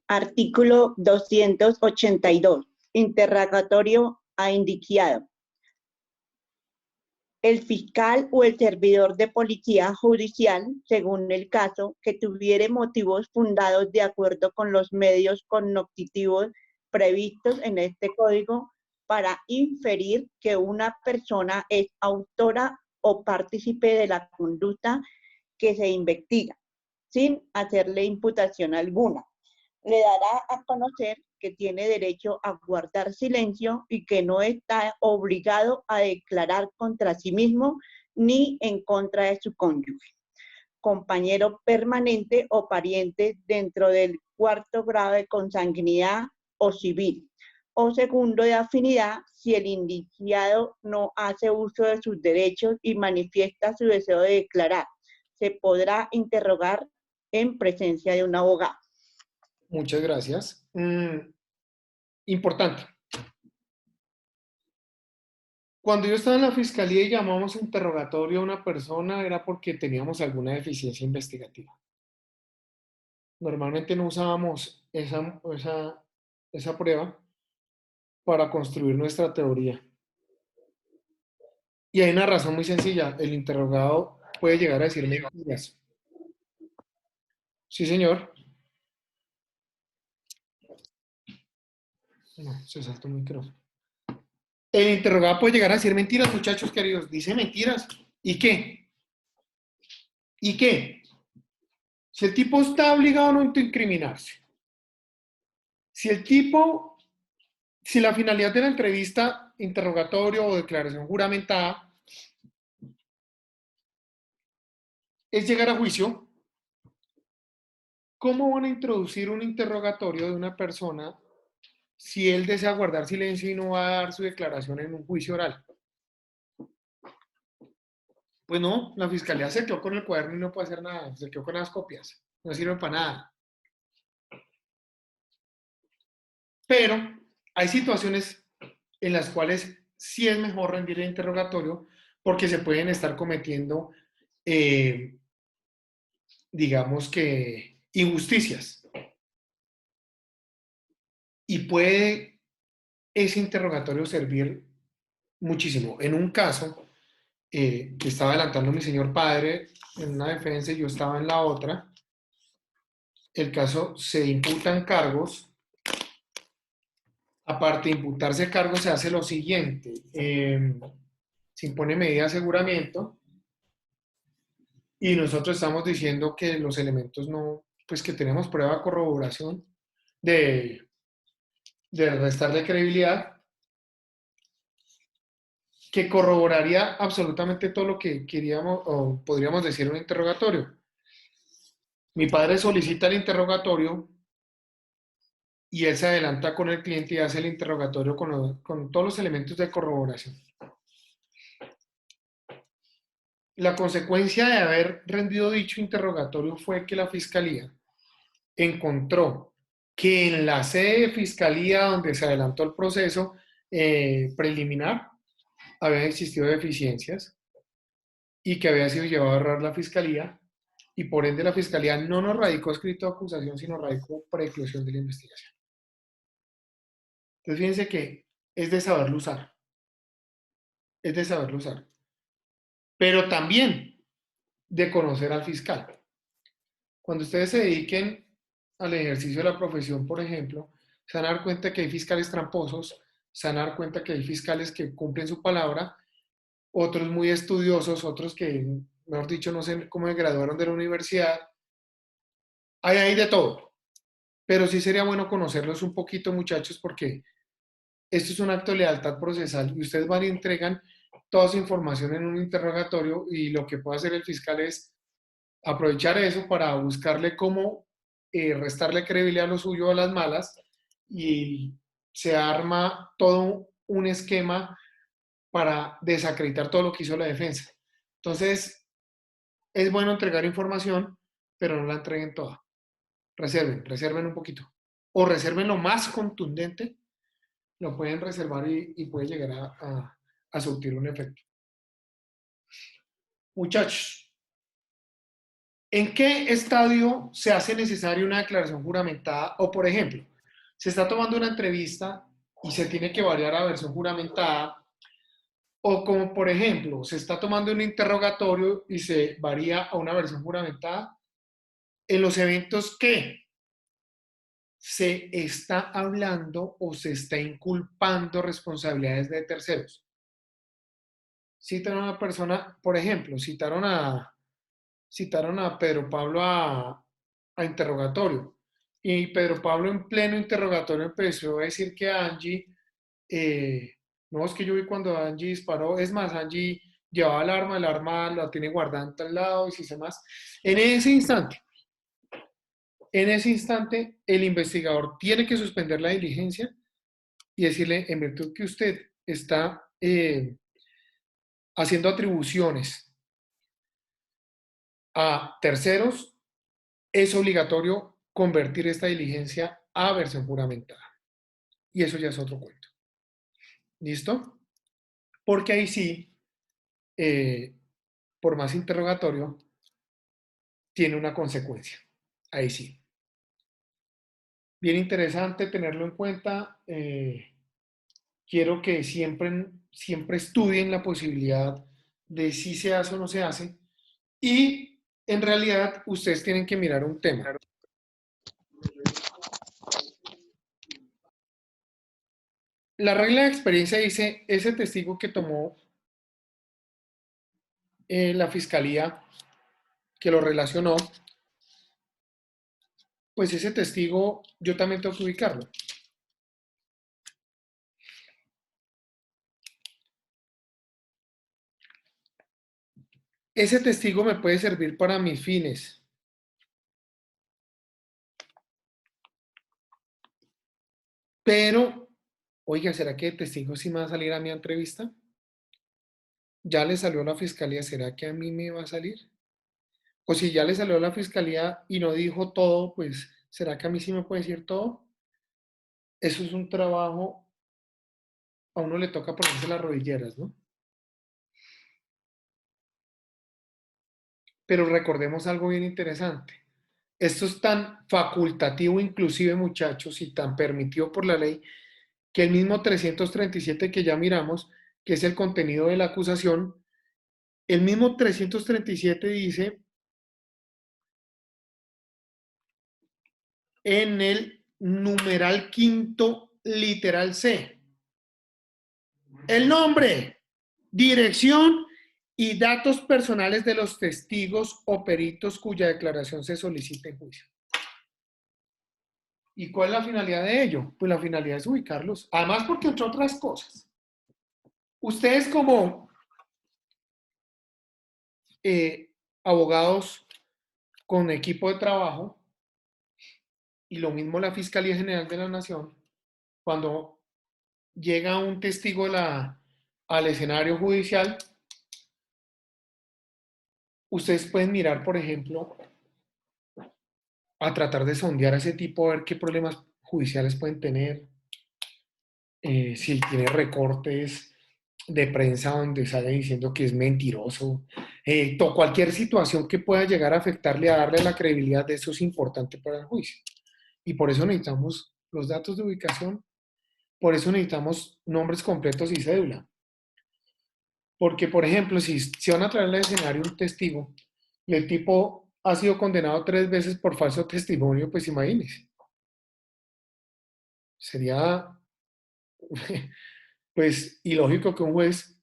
[SPEAKER 7] Artículo 282. Interrogatorio a indiciado. El fiscal o el servidor de policía judicial, según el caso, que tuviere motivos fundados de acuerdo con los medios cognitivos previstos en este código para inferir que una persona es autora o partícipe de la conducta que se investiga, sin hacerle imputación alguna. Le dará a conocer que tiene derecho a guardar silencio y que no está obligado a declarar contra sí mismo ni en contra de su cónyuge, compañero permanente o pariente dentro del cuarto grado de consanguinidad o civil, o segundo de afinidad si el indiciado no hace uso de sus derechos y manifiesta su deseo de declarar. Se podrá interrogar en presencia de un abogado.
[SPEAKER 2] Muchas gracias. Importante. Cuando yo estaba en la fiscalía y llamamos interrogatorio a una persona, era porque teníamos alguna deficiencia investigativa. Normalmente no usábamos esa prueba para construir nuestra teoría. Y hay una razón muy sencilla. El interrogado puede llegar a decir mentiras. Sí, señor. No, se saltó el micrófono. El interrogado puede llegar a decir mentiras, muchachos queridos. Dice mentiras. ¿Y qué? ¿Y qué? Si el tipo está obligado a no incriminarse. Si la finalidad de la entrevista, interrogatorio o declaración juramentada es llegar a juicio, ¿cómo van a introducir un interrogatorio de una persona si él desea guardar silencio y no va a dar su declaración en un juicio oral? Pues no, la fiscalía se quedó con el cuaderno y no puede hacer nada, se quedó con las copias, no sirve para nada. Pero hay situaciones en las cuales sí es mejor rendir el interrogatorio porque se pueden estar cometiendo, digamos que, injusticias. Y puede ese interrogatorio servir muchísimo. En un caso que estaba adelantando mi señor padre en una defensa y yo estaba en la otra, el caso se imputan cargos. Aparte de imputarse cargos, se hace lo siguiente. Se impone medida de aseguramiento y nosotros estamos diciendo que los elementos no, pues que tenemos prueba de corroboración de restarle credibilidad, que corroboraría absolutamente todo lo que queríamos o podríamos decir en un interrogatorio. Mi padre solicita el interrogatorio y él se adelanta con el cliente y hace el interrogatorio con todos los elementos de corroboración. La consecuencia de haber rendido dicho interrogatorio fue que la fiscalía encontró que en la sede de fiscalía donde se adelantó el proceso preliminar habían existido deficiencias y que había sido llevado a errar la fiscalía y por ende la fiscalía no nos radicó escrito de acusación, sino radicó preclusión de la investigación. Entonces fíjense que es de saberlo usar. Es de saberlo usar. Pero también de conocer al fiscal. Cuando ustedes se dediquen al ejercicio de la profesión, por ejemplo, se van a dar cuenta que hay fiscales tramposos, se van a dar cuenta que hay fiscales que cumplen su palabra, otros muy estudiosos, otros que, mejor dicho, no sé cómo se graduaron de la universidad. Hay de todo. Pero sí sería bueno conocerlos un poquito, muchachos, porque esto es un acto de lealtad procesal y ustedes van y entregan toda su información en un interrogatorio y lo que puede hacer el fiscal es aprovechar eso para buscarle cómo restarle credibilidad a lo suyo a las malas y se arma todo un esquema para desacreditar todo lo que hizo la defensa. Entonces, es bueno entregar información, pero no la entreguen toda. Reserven un poquito. O reserven lo más contundente, lo pueden reservar y puede llegar a surtir un efecto. Muchachos, ¿en qué estadio se hace necesaria una declaración juramentada? O, por ejemplo, se está tomando una entrevista y se tiene que variar a versión juramentada. O como, por ejemplo, se está tomando un interrogatorio y se varía a una versión juramentada. En los eventos que se está hablando o se está inculpando responsabilidades de terceros. Citan a una persona, por ejemplo, citaron a Pedro Pablo a interrogatorio. Y Pedro Pablo en pleno interrogatorio empezó a decir que Angie, no, es que yo vi cuando Angie disparó, es más, Angie llevaba el arma la tiene guardada en tal lado y si se más. En ese instante, el investigador tiene que suspender la diligencia y decirle, en virtud que usted está haciendo atribuciones a terceros, es obligatorio convertir esta diligencia a versión juramentada. Y eso ya es otro cuento. ¿Listo? Porque ahí sí, por más interrogatorio, tiene una consecuencia. Ahí sí. Bien interesante tenerlo en cuenta. quiero que siempre estudien la posibilidad de si se hace o no se hace. Y en realidad ustedes tienen que mirar un tema. La regla de experiencia dice, ese testigo que tomó la fiscalía, que lo relacionó, pues ese testigo yo también tengo que ubicarlo. Ese testigo me puede servir para mis fines. Pero, oiga, ¿será que el testigo sí me va a salir a mi entrevista? Ya le salió a la fiscalía, ¿será que a mí me va a salir? O si ya le salió a la fiscalía y no dijo todo, pues, ¿será que a mí sí me puede decir todo? Eso es un trabajo, a uno le toca ponerse las rodilleras, ¿no? Pero recordemos algo bien interesante. Esto es tan facultativo, inclusive, muchachos, y tan permitido por la ley, que el mismo 337 que ya miramos, que es el contenido de la acusación, el mismo 337 dice en el numeral quinto, literal C, el nombre, dirección y datos personales de los testigos o peritos cuya declaración se solicita en juicio. ¿Y cuál es la finalidad de ello? Pues la finalidad es ubicarlos. Además, porque entre otras cosas, ustedes como abogados con equipo de trabajo, y lo mismo la Fiscalía General de la Nación, cuando llega un testigo al escenario judicial, ustedes pueden mirar, por ejemplo, a tratar de sondear a ese tipo, a ver qué problemas judiciales pueden tener, si tiene recortes de prensa donde sale diciendo que es mentiroso, cualquier situación que pueda llegar a afectarle, a darle la credibilidad de eso es importante para el juicio. Y por eso necesitamos los datos de ubicación, por eso necesitamos nombres completos y cédula. Porque, por ejemplo, si van a traer al escenario un testigo y el tipo ha sido condenado 3 veces por falso testimonio, pues imagínense. Sería, pues, ilógico que un juez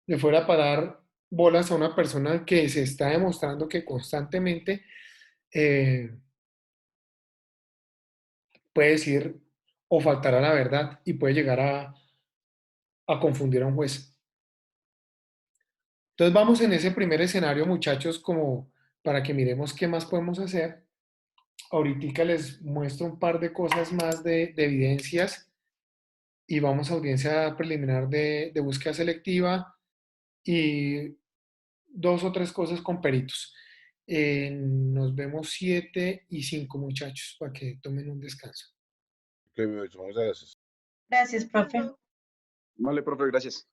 [SPEAKER 2] le fuera a parar bolas a una persona que se está demostrando que constantemente puede decir o faltar a la verdad y puede llegar a confundir a un juez. Entonces vamos en ese primer escenario, muchachos, como para que miremos qué más podemos hacer. Ahorita les muestro un par de cosas más de evidencias y vamos a audiencia preliminar de búsqueda selectiva y 2 o 3 cosas con peritos. Nos vemos 7 y 5, muchachos, para que tomen un descanso.
[SPEAKER 6] Ok, muchas gracias.
[SPEAKER 12] Gracias, profe.
[SPEAKER 13] Vale, profe, gracias.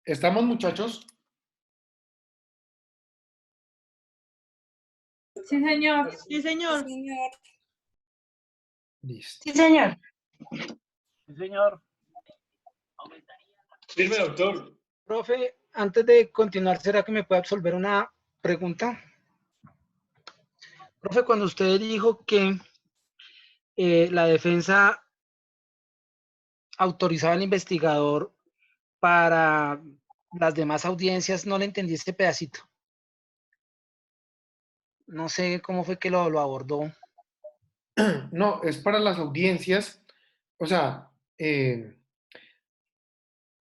[SPEAKER 2] ¿Estamos, muchachos?
[SPEAKER 5] Sí, señor.
[SPEAKER 3] Sí, señor.
[SPEAKER 11] Señor.
[SPEAKER 2] Listo.
[SPEAKER 5] Sí, señor.
[SPEAKER 12] Sí, señor.
[SPEAKER 2] Firme, doctor.
[SPEAKER 10] Profe, antes de continuar, ¿será que me puede absolver una pregunta? Profe, cuando usted dijo que la defensa autorizaba al investigador para las demás audiencias, no le entendí este pedacito. No sé cómo fue que lo abordó.
[SPEAKER 2] No, es para las audiencias, o sea,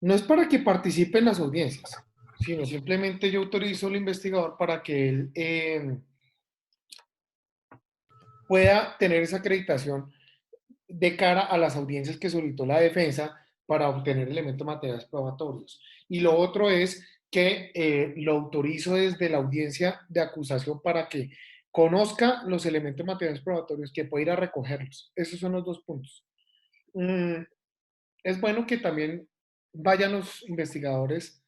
[SPEAKER 2] no es para que participe en las audiencias, sino simplemente yo autorizo al investigador para que él pueda tener esa acreditación de cara a las audiencias que solicitó la defensa para obtener elementos materiales probatorios. Y lo otro es que lo autorizo desde la audiencia de acusación para que conozca los elementos materiales probatorios, que pueda ir a recogerlos. Esos son los dos puntos. Es bueno que también vayan los investigadores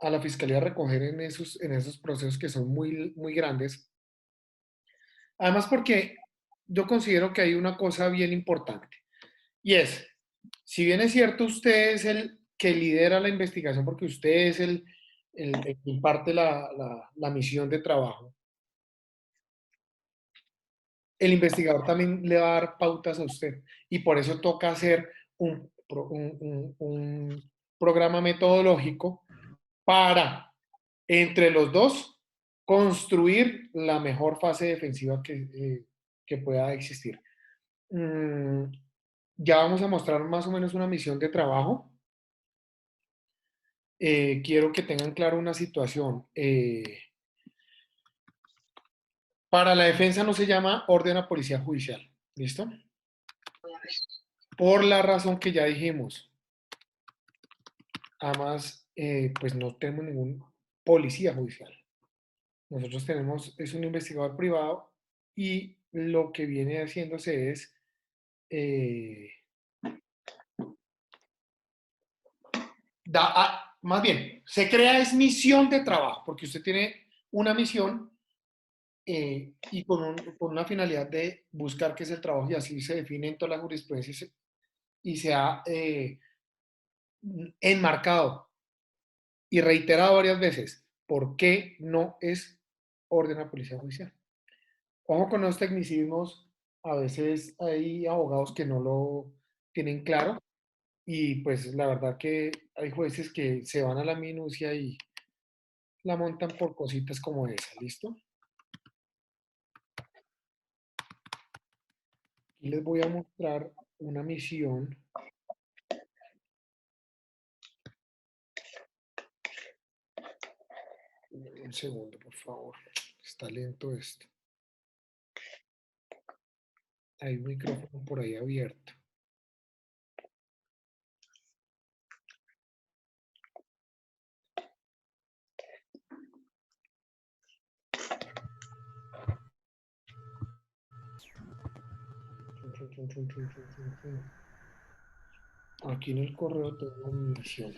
[SPEAKER 2] a la fiscalía a recoger en esos procesos que son muy, muy grandes. Además, porque yo considero que hay una cosa bien importante, y es, si bien es cierto, usted es el que lidera la investigación, porque usted es el que imparte la misión de trabajo, el investigador también le va a dar pautas a usted, y por eso toca hacer un programa metodológico para, entre los dos, construir la mejor fase defensiva que pueda existir. Ya vamos a mostrar más o menos una misión de trabajo. Quiero que tengan claro una situación. Para la defensa no se llama orden a policía judicial. ¿Listo? Por la razón que ya dijimos. Además, pues no tenemos ningún policía judicial. Nosotros tenemos, es un investigador privado y lo que viene haciéndose es más bien, se crea es misión de trabajo, porque usted tiene una misión y con una finalidad de buscar qué es el trabajo, y así se define en toda la jurisprudencia y se ha enmarcado y reiterado varias veces por qué no es orden a policía judicial. Ojo con los tecnicismos, a veces hay abogados que no lo tienen claro y pues la verdad que hay jueces que se van a la minucia y la montan por cositas como esa, ¿listo? Y les voy a mostrar una misión. Un segundo, por favor. Está lento esto. Hay un micrófono por ahí abierto. Aquí en el correo tengo misión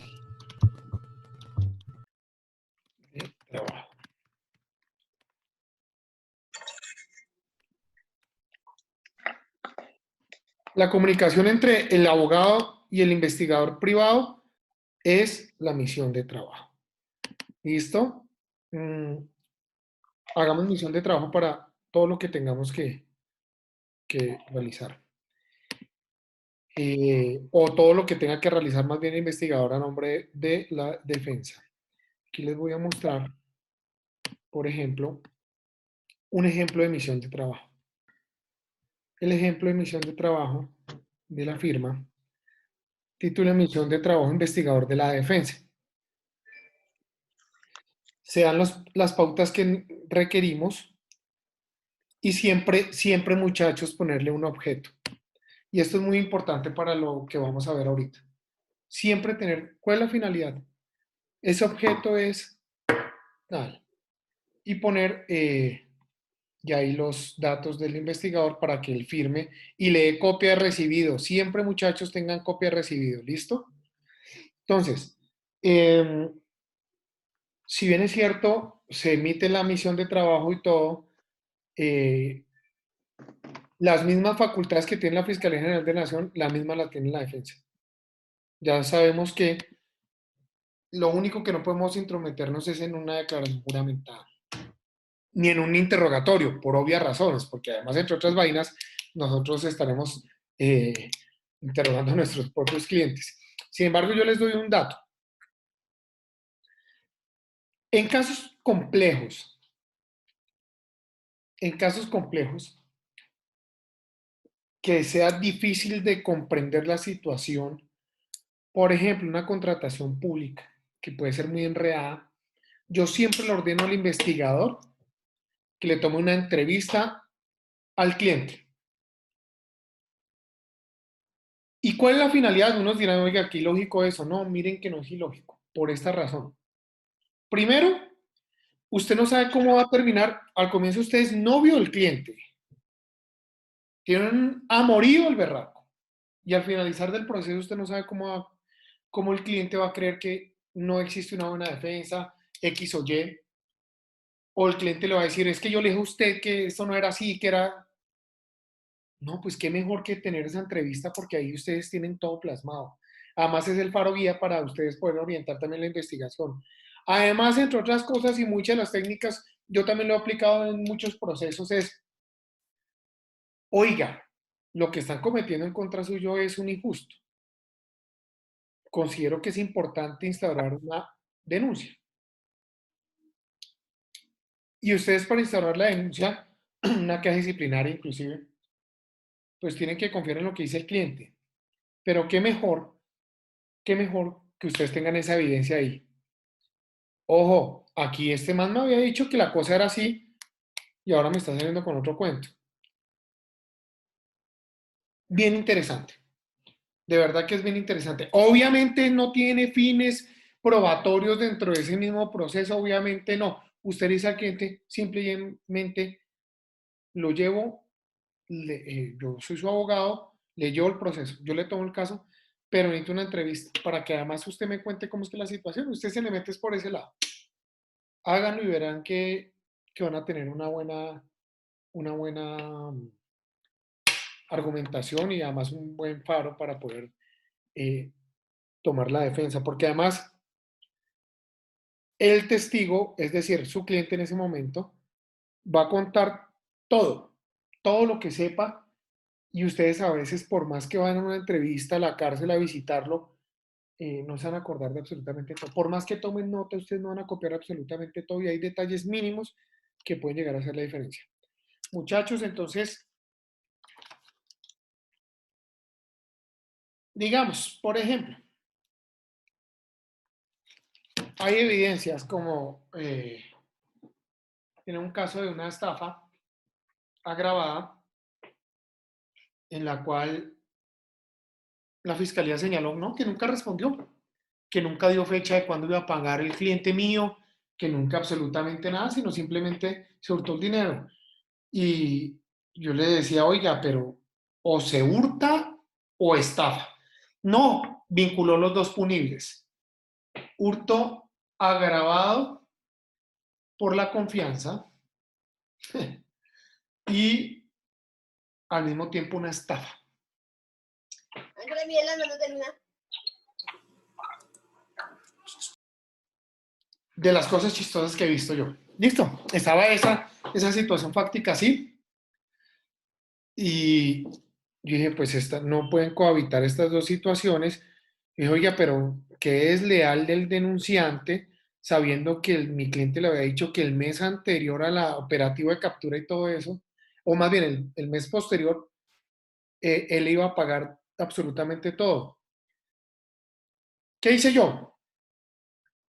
[SPEAKER 2] de trabajo. La comunicación entre el abogado y el investigador privado es la misión de trabajo. ¿Listo? Hagamos misión de trabajo para todo lo que tengamos que realizar. O todo lo que tenga que realizar más bien el investigador a nombre de la defensa. Aquí les voy a mostrar, por ejemplo, un ejemplo de misión de trabajo. El ejemplo de misión de trabajo de la firma, título de misión de trabajo investigador de la defensa. Se dan las pautas que requerimos y siempre muchachos ponerle un objeto. Y esto es muy importante para lo que vamos a ver ahorita. Siempre tener, ¿cuál es la finalidad? Ese objeto es tal. Y poner ya ahí los datos del investigador para que él firme y le dé copia de recibido. Siempre muchachos tengan copia de recibido, ¿listo? Entonces, si bien es cierto, se emite la misión de trabajo y todo, las mismas facultades que tiene la Fiscalía General de la Nación, la misma la tiene la defensa. Ya sabemos que lo único que no podemos intrometernos es en una declaración juramentada, ni en un interrogatorio, por obvias razones, porque además, entre otras vainas, nosotros estaremos interrogando a nuestros propios clientes. Sin embargo, yo les doy un dato. En casos complejos, que sea difícil de comprender la situación, por ejemplo, una contratación pública, que puede ser muy enredada, yo siempre le ordeno al investigador que le tome una entrevista al cliente. ¿Y cuál es la finalidad? Unos dirán, oiga, qué ilógico eso. No, miren que no es ilógico, por esta razón. Primero, usted no sabe cómo va a terminar. Al comienzo usted es novio del cliente. Tienen un amorío el berraco. Y al finalizar del proceso usted no sabe cómo el cliente va a creer que no existe una buena defensa, X o Y. O el cliente le va a decir, es que yo le dije a usted que esto no era así, que era... No, pues qué mejor que tener esa entrevista porque ahí ustedes tienen todo plasmado. Además es el faro guía para ustedes poder orientar también la investigación. Además, entre otras cosas y muchas de las técnicas, yo también lo he aplicado en muchos procesos, es, oiga, lo que están cometiendo en contra suyo es un injusto. Considero que es importante instaurar una denuncia. Y ustedes para instaurar la denuncia, una queja disciplinaria inclusive, pues tienen que confiar en lo que dice el cliente. Pero qué mejor que ustedes tengan esa evidencia ahí. Ojo, aquí este man me había dicho que la cosa era así y ahora me está saliendo con otro cuento. Bien interesante. De verdad que es bien interesante. Obviamente no tiene fines probatorios dentro de ese mismo proceso, obviamente no. Usted dice al cliente, simplemente lo llevo, yo soy su abogado, le llevo el proceso, yo le tomo el caso, pero necesito una entrevista para que además usted me cuente cómo es que la situación. Usted se le mete por ese lado. Háganlo y verán que van a tener una buena argumentación y además un buen faro para poder tomar la defensa, porque además el testigo, es decir, su cliente en ese momento, va a contar todo lo que sepa, y ustedes a veces, por más que vayan a una entrevista a la cárcel a visitarlo, no se van a acordar de absolutamente todo. Por más que tomen nota, ustedes no van a copiar absolutamente todo y hay detalles mínimos que pueden llegar a hacer la diferencia. Muchachos, entonces, digamos, por ejemplo, hay evidencias como en un caso de una estafa agravada en la cual la fiscalía señaló no, que nunca respondió, que nunca dio fecha de cuándo iba a pagar el cliente mío, que nunca absolutamente nada, sino simplemente se hurtó el dinero. Y yo le decía, oiga, pero o se hurta o estafa. No vinculó los dos punibles. Hurto agravado por la confianza y al mismo tiempo una estafa. De las cosas chistosas que he visto yo. Listo, estaba esa situación fáctica así. Y yo dije, pues no pueden cohabitar estas dos situaciones. Y dije, oiga, pero ¿qué es leal del denunciante sabiendo que mi cliente le había dicho que el mes anterior a la operativa de captura y todo eso, o más bien el mes posterior, él iba a pagar absolutamente todo? ¿Qué hice yo?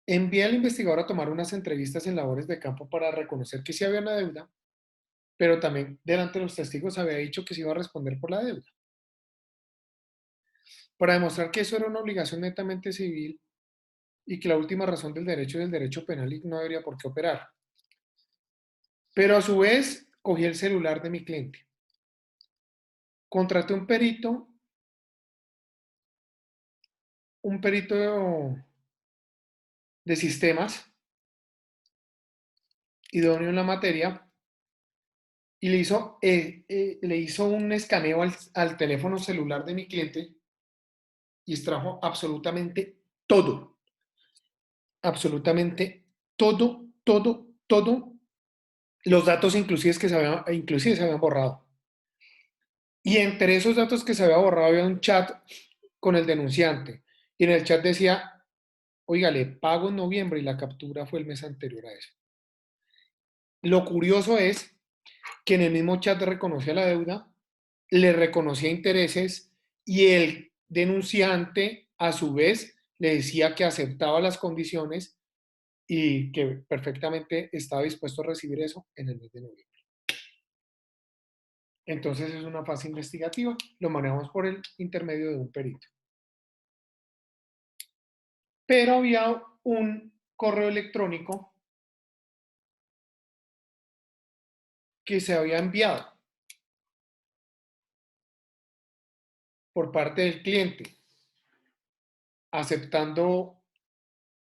[SPEAKER 2] Envié al investigador a tomar unas entrevistas en labores de campo para reconocer que sí había una deuda, pero también delante de los testigos había dicho que se iba a responder por la deuda. Para demostrar que eso era una obligación netamente civil y que la última razón del derecho es el derecho penal y no debería por qué operar. Pero a su vez, cogí el celular de mi cliente. Contraté un perito de sistemas, idóneo en la materia, y le hizo un escaneo al teléfono celular de mi cliente y extrajo absolutamente todo. Absolutamente todo, todo, todo. Los datos inclusive se habían borrado. Y entre esos datos que se había borrado había un chat con el denunciante. Y en el chat decía, oiga, le pago en noviembre y la captura fue el mes anterior a eso. Lo curioso es que en el mismo chat reconocía la deuda, le reconocía intereses y el denunciante a su vez le decía que aceptaba las condiciones y que perfectamente estaba dispuesto a recibir eso en el mes de noviembre. Entonces es una fase investigativa, lo manejamos por el intermedio de un perito. Pero había un correo electrónico que se había enviado por parte del cliente, aceptando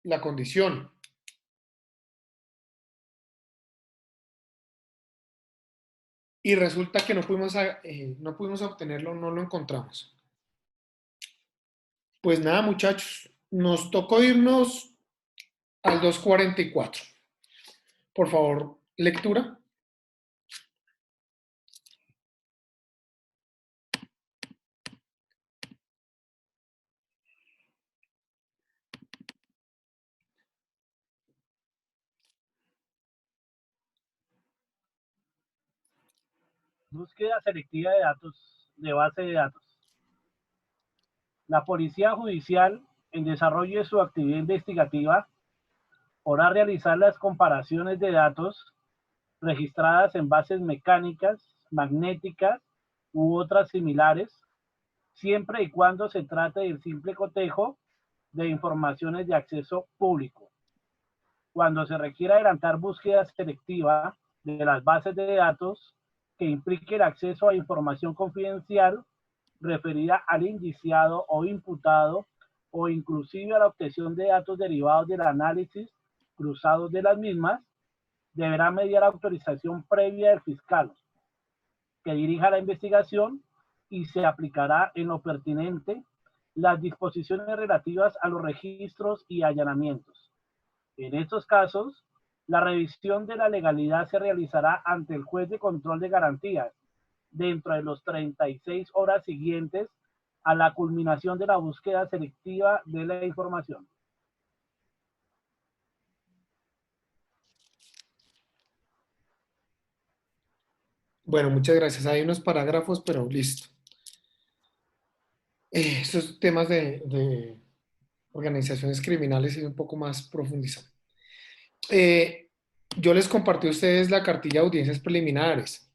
[SPEAKER 2] la condición. Y resulta que no pudimos obtenerlo, no lo encontramos. Pues nada, muchachos, nos tocó irnos al 244. Por favor, lectura.
[SPEAKER 12] Búsqueda selectiva de datos, de base de datos. La Policía Judicial, en desarrollo de su actividad investigativa, podrá realizar las comparaciones de datos registradas en bases mecánicas, magnéticas u otras similares, siempre y cuando se trate del simple cotejo de informaciones de acceso público. Cuando se requiera adelantar búsqueda selectiva de las bases de datos que implique el acceso a información confidencial referida al indiciado o imputado o inclusive a la obtención de datos derivados del análisis cruzados de las mismas, deberá mediar autorización previa del fiscal que dirija la investigación y se aplicará en lo pertinente las disposiciones relativas a los registros y allanamientos. En estos casos, la revisión de la legalidad se realizará ante el juez de control de garantías dentro de los 36 horas siguientes a la culminación de la búsqueda selectiva de la información.
[SPEAKER 2] Bueno, muchas gracias. Hay unos parágrafos, pero listo. Estos temas de organizaciones criminales es un poco más profundizado. Yo les compartí a ustedes la cartilla de audiencias preliminares.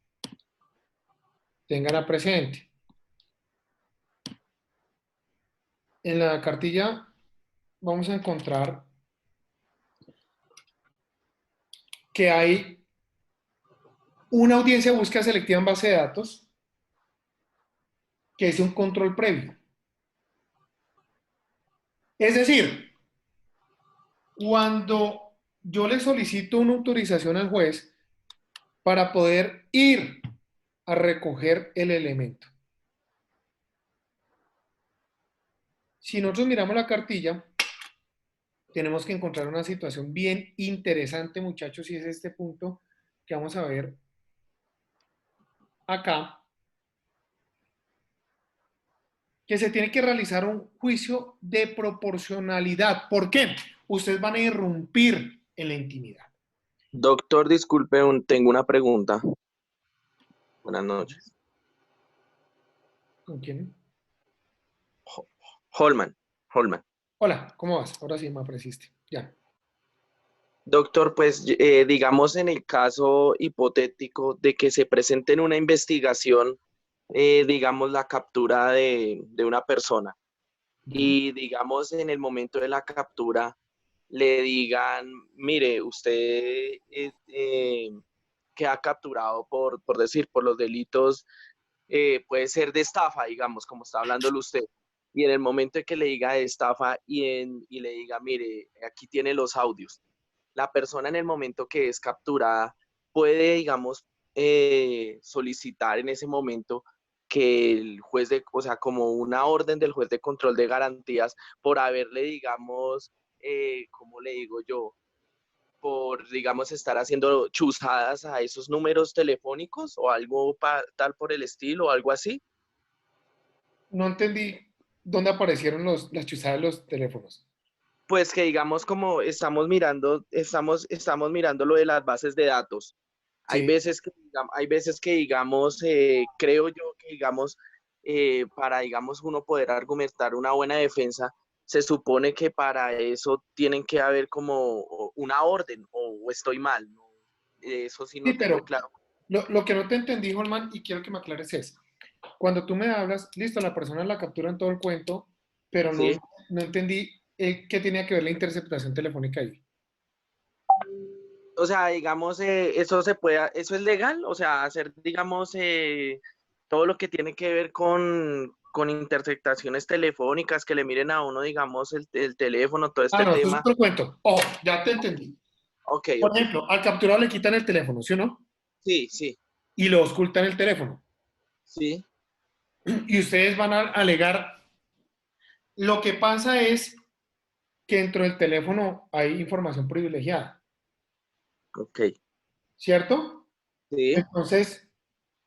[SPEAKER 2] Ténganla presente. En la cartilla vamos a encontrar que hay una audiencia de búsqueda selectiva en base de datos, que es un control previo. Es decir, cuando yo le solicito una autorización al juez para poder ir a recoger el elemento. Si nosotros miramos la cartilla, tenemos que encontrar una situación bien interesante, muchachos, y es este punto que vamos a ver acá, que se tiene que realizar un juicio de proporcionalidad. ¿Por qué? Ustedes van a irrumpir en la intimidad.
[SPEAKER 14] Doctor, disculpe, tengo una pregunta. Buenas noches.
[SPEAKER 2] ¿Con quién?
[SPEAKER 14] Holman.
[SPEAKER 2] Hola, ¿cómo vas? Ahora sí me apareciste. Ya.
[SPEAKER 14] Doctor, pues digamos en el caso hipotético de que se presente en una investigación, digamos la captura de una persona y digamos en el momento de la captura le digan, mire, usted queda capturado por decir, por los delitos, puede ser de estafa, digamos, como está hablándolo usted. Y en el momento en que le diga de estafa y le diga, mire, aquí tiene los audios, la persona en el momento que es capturada puede, digamos, solicitar en ese momento que el juez o sea, como una orden del juez de control de garantías por haberle, digamos, ¿cómo le digo yo? Por, digamos, estar haciendo chuzadas a esos números telefónicos o algo tal por el estilo o algo así.
[SPEAKER 2] No entendí dónde aparecieron las chuzadas de los teléfonos.
[SPEAKER 14] Pues que digamos como estamos mirando lo de las bases de datos. Hay
[SPEAKER 2] Sí.
[SPEAKER 14] veces que digamos, creo yo que digamos, para digamos uno poder argumentar una buena defensa, se supone que para eso tienen que haber como una orden, o estoy mal, ¿no? Eso sí no
[SPEAKER 2] Sí,
[SPEAKER 14] tengo
[SPEAKER 2] pero
[SPEAKER 14] claro.
[SPEAKER 2] lo que no te entendí, Holman, y quiero que me aclares es, cuando tú me hablas, listo, la persona la captura en todo el cuento, pero no,
[SPEAKER 14] Sí.
[SPEAKER 2] no entendí qué tenía que ver la interceptación telefónica ahí.
[SPEAKER 14] O sea, digamos, eso es legal, o sea, hacer, digamos, todo lo que tiene que ver con interceptaciones telefónicas, que le miren a uno, digamos, el teléfono, todo
[SPEAKER 2] Ah,
[SPEAKER 14] este
[SPEAKER 2] no, esto es
[SPEAKER 14] tema.
[SPEAKER 2] otro cuento. Oh, ya te entendí.
[SPEAKER 14] Ok,
[SPEAKER 2] Por
[SPEAKER 14] ok.
[SPEAKER 2] ejemplo, al capturado le quitan el teléfono, ¿sí o no?
[SPEAKER 14] Sí, sí,
[SPEAKER 2] Y lo ocultan el teléfono.
[SPEAKER 14] sí.
[SPEAKER 2] Y ustedes van a alegar, lo que pasa es que dentro del teléfono hay información privilegiada,
[SPEAKER 14] Ok,
[SPEAKER 2] ¿cierto?
[SPEAKER 14] sí,
[SPEAKER 2] Entonces,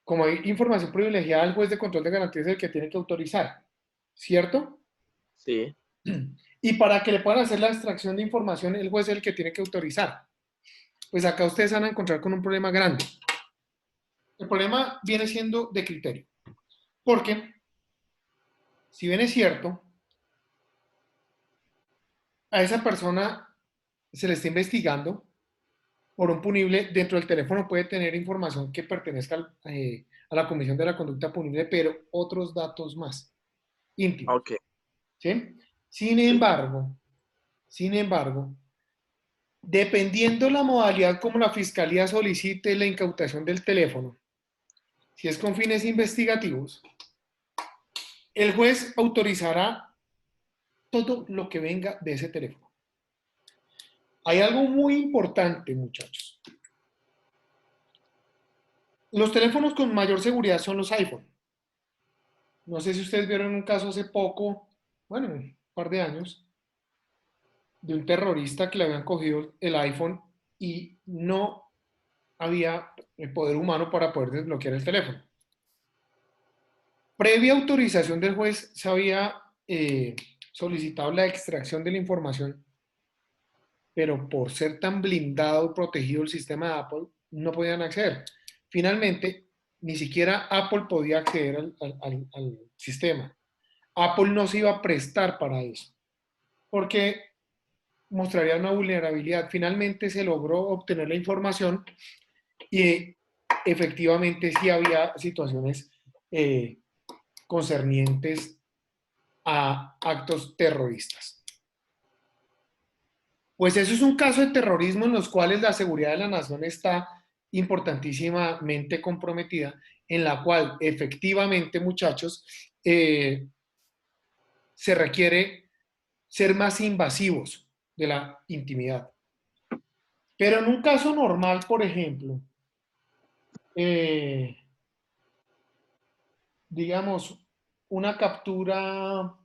[SPEAKER 2] como hay información privilegiada, el juez de control de garantías es el que tiene que autorizar, ¿cierto?
[SPEAKER 14] sí.
[SPEAKER 2] Y para que le puedan hacer la extracción de información, el juez es el que tiene que autorizar. Pues acá ustedes van a encontrar con un problema grande. El problema viene siendo de criterio. Porque, si bien es cierto, a esa persona se le está investigando por un punible, dentro del teléfono puede tener información que pertenezca a la comisión de la conducta punible, pero otros datos más íntimos.
[SPEAKER 14] Ok,
[SPEAKER 2] ¿Sí?
[SPEAKER 14] sí.
[SPEAKER 2] Sin embargo, dependiendo la modalidad como la fiscalía solicite la incautación del teléfono, si es con fines investigativos, el juez autorizará todo lo que venga de ese teléfono. Hay algo muy importante, muchachos. Los teléfonos con mayor seguridad son los iPhone. No sé si ustedes vieron un caso hace poco, bueno, un par de años, de un terrorista que le habían cogido el iPhone y no había el poder humano para poder desbloquear el teléfono. Previa autorización del juez se había solicitado la extracción de la información, pero por ser tan blindado y protegido el sistema de Apple, no podían acceder. Finalmente, ni siquiera Apple podía acceder al sistema. Apple no se iba a prestar para eso, porque mostraría una vulnerabilidad. Finalmente se logró obtener la información y efectivamente sí había situaciones concernientes a actos terroristas. Pues eso es un caso de terrorismo en los cuales la seguridad de la nación está importantísimamente comprometida, en la cual efectivamente, muchachos, se requiere ser más invasivos de la intimidad. Pero en un caso normal, por ejemplo, digamos, una captura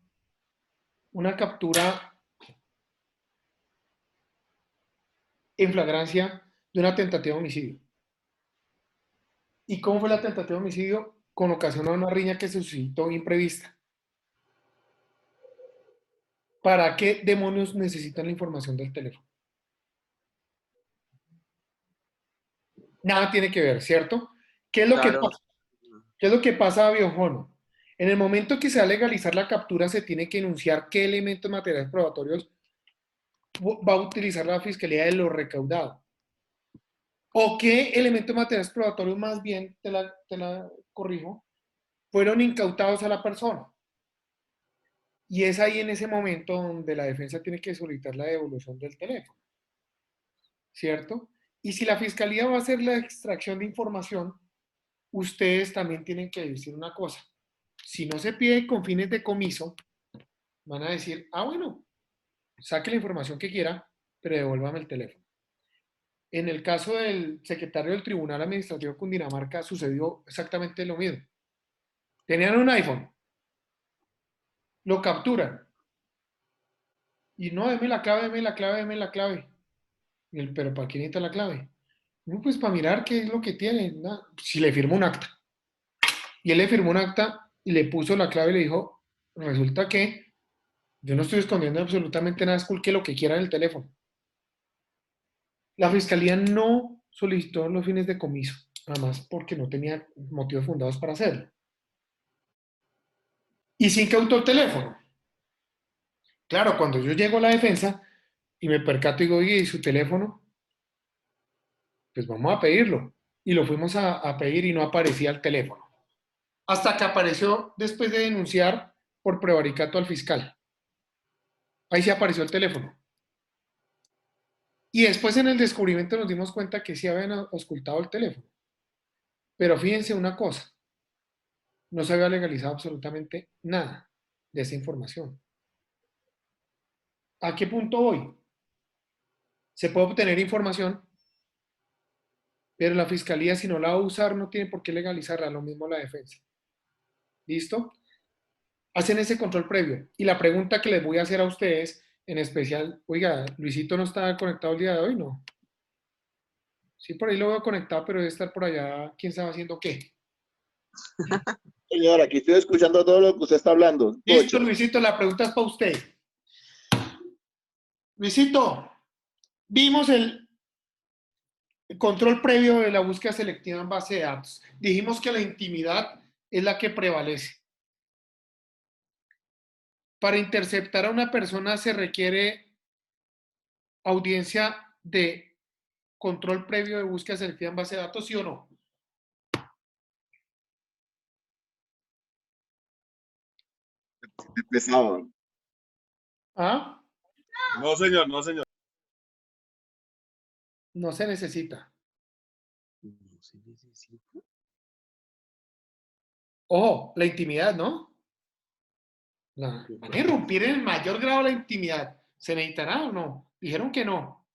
[SPEAKER 2] en flagrancia de una tentativa de homicidio. ¿Y cómo fue la tentativa de homicidio? Con ocasión a una riña que se suscitó imprevista. ¿Para qué demonios necesitan la información del teléfono? Nada tiene que ver, ¿cierto? ¿Qué es lo que pasa? ¿Qué es lo que pasa, Biojono? En el momento que se va a legalizar la captura, se tiene que enunciar qué elementos materiales probatorios va a utilizar la Fiscalía de lo recaudado. O qué elementos materiales probatorios, más bien, te la corrijo, fueron incautados a la persona. Y es ahí en ese momento donde la defensa tiene que solicitar la devolución del teléfono. ¿Cierto? Y si la Fiscalía va a hacer la extracción de información, ustedes también tienen que decir una cosa. Si no se pide con fines de comiso, van a decir, ah, bueno, saque la información que quiera, pero devuélvame el teléfono. En el caso del secretario del Tribunal Administrativo de Cundinamarca sucedió exactamente lo mismo. Tenían un iPhone, lo capturan, y no, deme la clave, deme la clave, deme la clave. Y él, pero ¿para qué necesita la clave? No, pues para mirar qué es lo que tiene. ¿No? Si le firmó un acta. Y él le firmó un acta y le puso la clave y le dijo, resulta que yo no estoy escondiendo absolutamente nada, esculque lo que quiera en el teléfono. La Fiscalía no solicitó los fines de comiso, nada más porque no tenía motivos fundados para hacerlo. Y se incautó el teléfono. Claro, cuando yo llego a la defensa y me percato y digo, oye, ¿y su teléfono? Pues vamos a pedirlo. Y lo fuimos a pedir y no aparecía el teléfono. Hasta que apareció después de denunciar por prevaricato al fiscal. Ahí sí apareció el teléfono. Y después en el descubrimiento nos dimos cuenta que sí habían ocultado el teléfono. Pero fíjense una cosa, no se había legalizado absolutamente nada de esa información. ¿A qué punto voy? Se puede obtener información, pero la Fiscalía, si no la va a usar, no tiene por qué legalizarla, lo mismo la defensa. ¿Listo? Hacen ese control previo. Y la pregunta que les voy a hacer a ustedes, en especial, oiga, Luisito no está conectado el día de hoy, ¿no? Sí, por ahí lo veo conectado, pero debe estar por allá, quién sabe haciendo qué.
[SPEAKER 15] Señor, aquí estoy escuchando todo lo que usted está hablando.
[SPEAKER 2] Listo, Luisito, la pregunta es para usted. Luisito, vimos el control previo de la búsqueda selectiva en base de datos. Dijimos que la intimidad es la que prevalece. Para interceptar a una persona se requiere audiencia de control previo de búsqueda selectiva en base de datos, ¿sí o no?
[SPEAKER 15] Pesado.
[SPEAKER 2] ¿Ah?
[SPEAKER 6] No, señor, no, señor.
[SPEAKER 2] No se necesita. Ojo, la intimidad, ¿no? Irrumpir en el mayor grado la intimidad. ¿Se necesitará o no? Dijeron que no.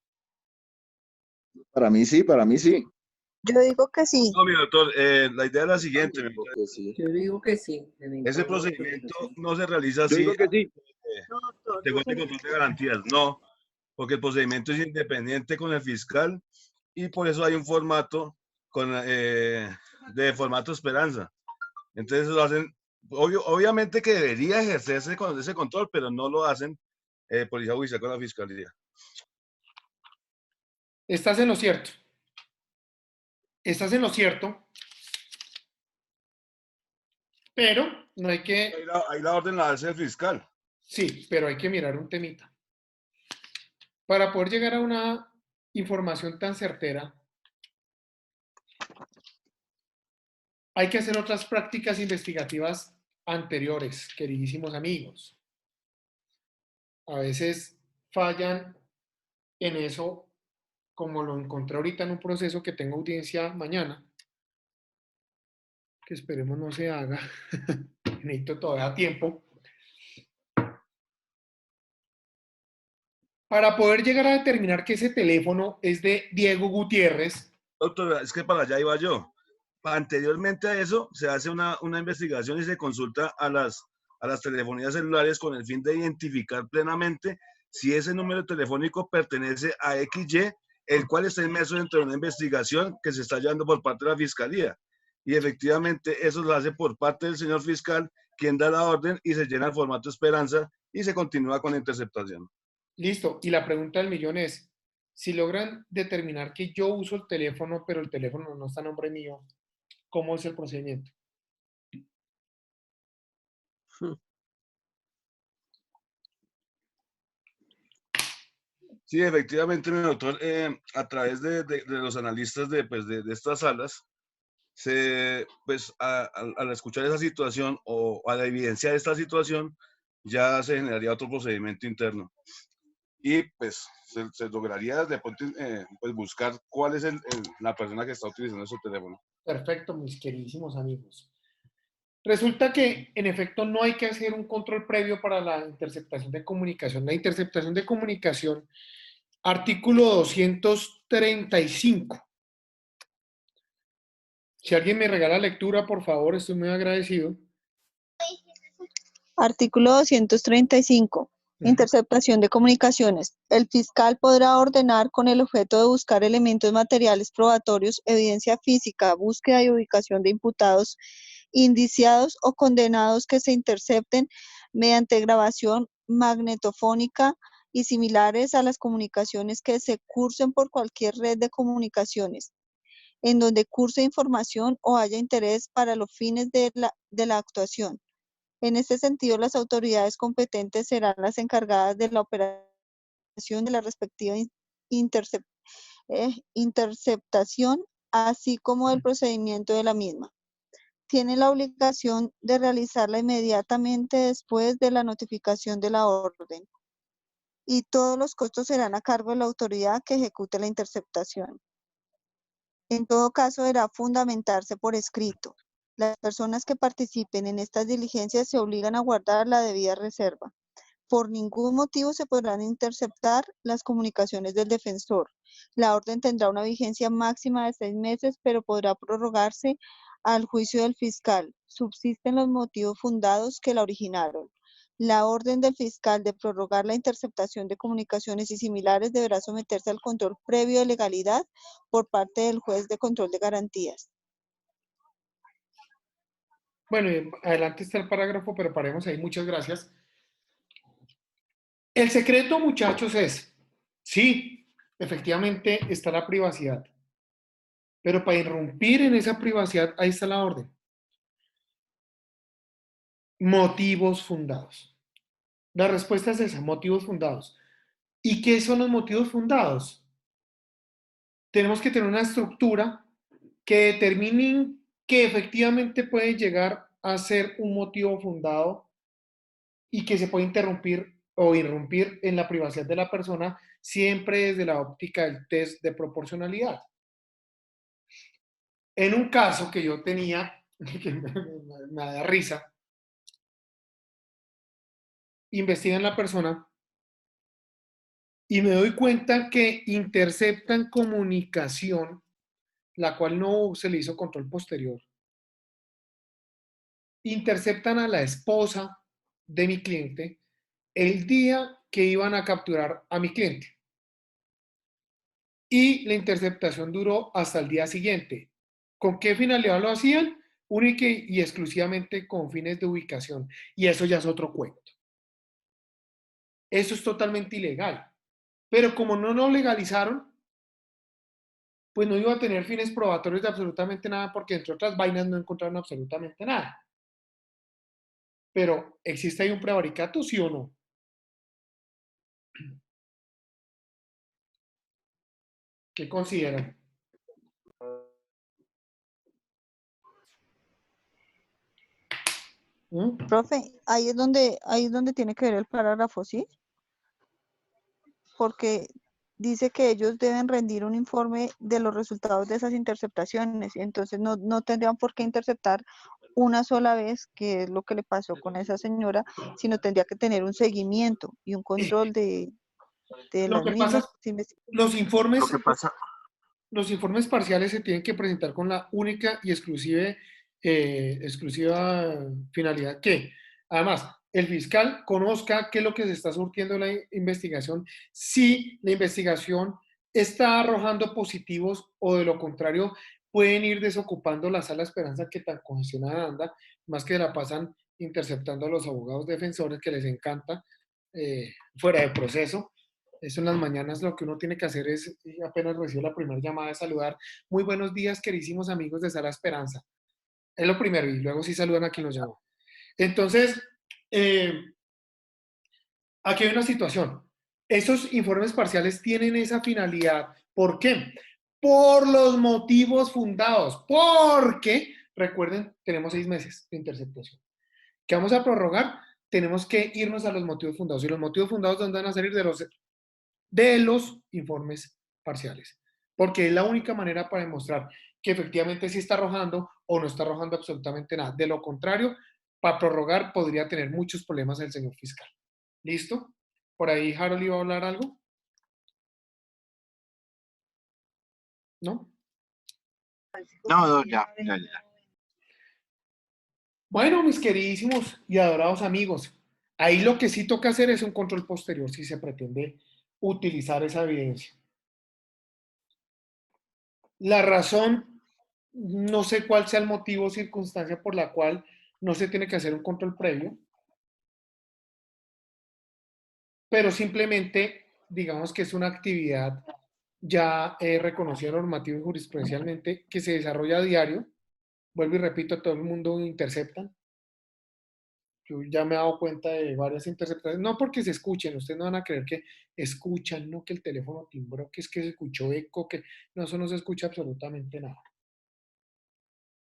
[SPEAKER 15] Para mí sí, para mí sí.
[SPEAKER 16] Yo digo que sí.
[SPEAKER 6] No, mi doctor, la idea es la siguiente.
[SPEAKER 5] Yo digo que sí.
[SPEAKER 6] Ese procedimiento no se realiza así.
[SPEAKER 15] Yo digo que sí.
[SPEAKER 6] De juez de control de garantías, no, porque el procedimiento es independiente con el fiscal y por eso hay un formato de formato esperanza. Entonces lo hacen, obviamente que debería ejercerse con ese control, pero no lo hacen Policía Judicial con la Fiscalía.
[SPEAKER 2] Estás en lo cierto. Estás en lo cierto. Pero no hay que...
[SPEAKER 6] Ahí la orden la hace el fiscal.
[SPEAKER 2] Sí, pero hay que mirar un temita. Para poder llegar a una información tan certera, hay que hacer otras prácticas investigativas anteriores, queridísimos amigos. A veces fallan en eso, como lo encontré ahorita en un proceso que tengo audiencia mañana, que esperemos no se haga. Necesito todavía tiempo. Para poder llegar a determinar que ese teléfono es de Diego Gutiérrez.
[SPEAKER 6] Doctor, es que para allá iba yo. Anteriormente a eso, se hace una investigación y se consulta a las telefonías celulares con el fin de identificar plenamente si ese número telefónico pertenece a XY, el cual está inmerso dentro de una investigación que se está llevando por parte de la Fiscalía. Y efectivamente eso lo hace por parte del señor fiscal, quien da la orden y se llena el formato Esperanza y se continúa con la interceptación.
[SPEAKER 2] Listo. Y la pregunta del millón es, si logran determinar que yo uso el teléfono, pero el teléfono no está a nombre mío, ¿cómo es el procedimiento?
[SPEAKER 6] Sí, efectivamente, mi doctor, a través de los analistas de estas salas, pues, al escuchar esa situación o a la evidencia de esta situación, ya se generaría otro procedimiento interno. Y pues se lograría de pronto, pues, buscar cuál es la persona que está utilizando ese teléfono.
[SPEAKER 2] Perfecto, mis queridísimos amigos. Resulta que, en efecto, no hay que hacer un control previo para la interceptación de comunicación. La interceptación de comunicación, artículo 235. Si alguien me regala lectura, por favor, estoy muy agradecido.
[SPEAKER 16] Artículo 235. Interceptación de comunicaciones. El fiscal podrá ordenar con el objeto de buscar elementos materiales probatorios, evidencia física, búsqueda y ubicación de imputados, indiciados o condenados que se intercepten mediante grabación magnetofónica y similares a las comunicaciones que se cursen por cualquier red de comunicaciones, en donde curse información o haya interés para los fines de la actuación. En este sentido, las autoridades competentes serán las encargadas de la operación de la respectiva interceptación, así como del procedimiento de la misma. Tiene la obligación de realizarla inmediatamente después de la notificación de la orden, y todos los costos serán a cargo de la autoridad que ejecute la interceptación. En todo caso, deberá fundamentarse por escrito. Las personas que participen en estas diligencias se obligan a guardar la debida reserva. Por ningún motivo se podrán interceptar las comunicaciones del defensor. La orden tendrá una vigencia máxima de 6 meses, pero podrá prorrogarse al juicio del fiscal. Subsisten los motivos fundados que la originaron. La orden del fiscal de prorrogar la interceptación de comunicaciones y similares deberá someterse al control previo de legalidad por parte del juez de control de garantías.
[SPEAKER 2] Bueno, adelante está el parágrafo, pero paremos ahí. Muchas gracias. El secreto, muchachos, es, sí, efectivamente está la privacidad, pero para irrumpir en esa privacidad, ahí está la orden. Motivos fundados. La respuesta es esa, motivos fundados. ¿Y qué son los motivos fundados? Tenemos que tener una estructura que determine que efectivamente puede llegar a ser un motivo fundado y que se puede interrumpir o irrumpir en la privacidad de la persona siempre desde la óptica del test de proporcionalidad. En un caso que yo tenía, que me da risa, investigan la persona y me doy cuenta que interceptan comunicación, la cual no se le hizo control posterior. Interceptan a la esposa de mi cliente el día que iban a capturar a mi cliente. Y la interceptación duró hasta el día siguiente. ¿Con qué finalidad lo hacían? Única y exclusivamente con fines de ubicación. Y eso ya es otro cuento. Eso es totalmente ilegal. Pero como no lo legalizaron, pues no iba a tener fines probatorios de absolutamente nada, porque entre otras vainas no encontraron absolutamente nada. Pero, ¿existe ahí un prevaricato, sí o no? ¿Qué consideran?
[SPEAKER 16] Profe, ahí es donde tiene que ver el parágrafo, ¿sí? Porque dice que ellos deben rendir un informe de los resultados de esas interceptaciones. Entonces no tendrían por qué interceptar una sola vez, que es lo que le pasó con esa señora, sino tendría que tener un seguimiento y un control de
[SPEAKER 2] Lo
[SPEAKER 16] las
[SPEAKER 2] que pasa
[SPEAKER 16] mismas
[SPEAKER 2] es
[SPEAKER 16] investigaciones.
[SPEAKER 2] los informes parciales se tienen que presentar con la única y exclusiva finalidad que, además, el fiscal conozca qué es lo que se está surtiendo la investigación, si la investigación está arrojando positivos o de lo contrario pueden ir desocupando la sala Esperanza que tan congestionada anda, más que la pasan interceptando a los abogados defensores que les encanta fuera de proceso. Eso en las mañanas lo que uno tiene que hacer es, apenas recibo la primera llamada, de saludar. Muy buenos días, queridísimos amigos de Sala Esperanza. Es lo primero, y luego sí saludan a quien nos llamó. Entonces, aquí hay una situación. Esos informes parciales tienen esa finalidad. ¿Por qué? Por los motivos fundados. Porque, recuerden, tenemos 6 meses de interceptación. ¿Qué vamos a prorrogar? Tenemos que irnos a los motivos fundados. Y los motivos fundados, ¿dónde van a salir? De los informes parciales, porque es la única manera para demostrar que efectivamente sí está arrojando o no está arrojando absolutamente nada. De lo contrario, para prorrogar podría tener muchos problemas el señor fiscal. ¿Listo? Por ahí Harold iba a hablar algo. ¿No?
[SPEAKER 1] No, ya.
[SPEAKER 2] Bueno, mis queridísimos y adorados amigos, ahí lo que sí toca hacer es un control posterior si se pretende utilizar esa evidencia. La razón, no sé cuál sea el motivo o circunstancia por la cual no se tiene que hacer un control previo, pero simplemente, digamos que es una actividad ya reconocida normativa y jurisprudencialmente que se desarrolla a diario. Vuelvo y repito, todo el mundo intercepta. Yo ya me he dado cuenta de varias interceptaciones, no porque se escuchen, ustedes no van a creer que escuchan, no que el teléfono timbró, que es que se escuchó eco, que no, eso no se escucha absolutamente nada.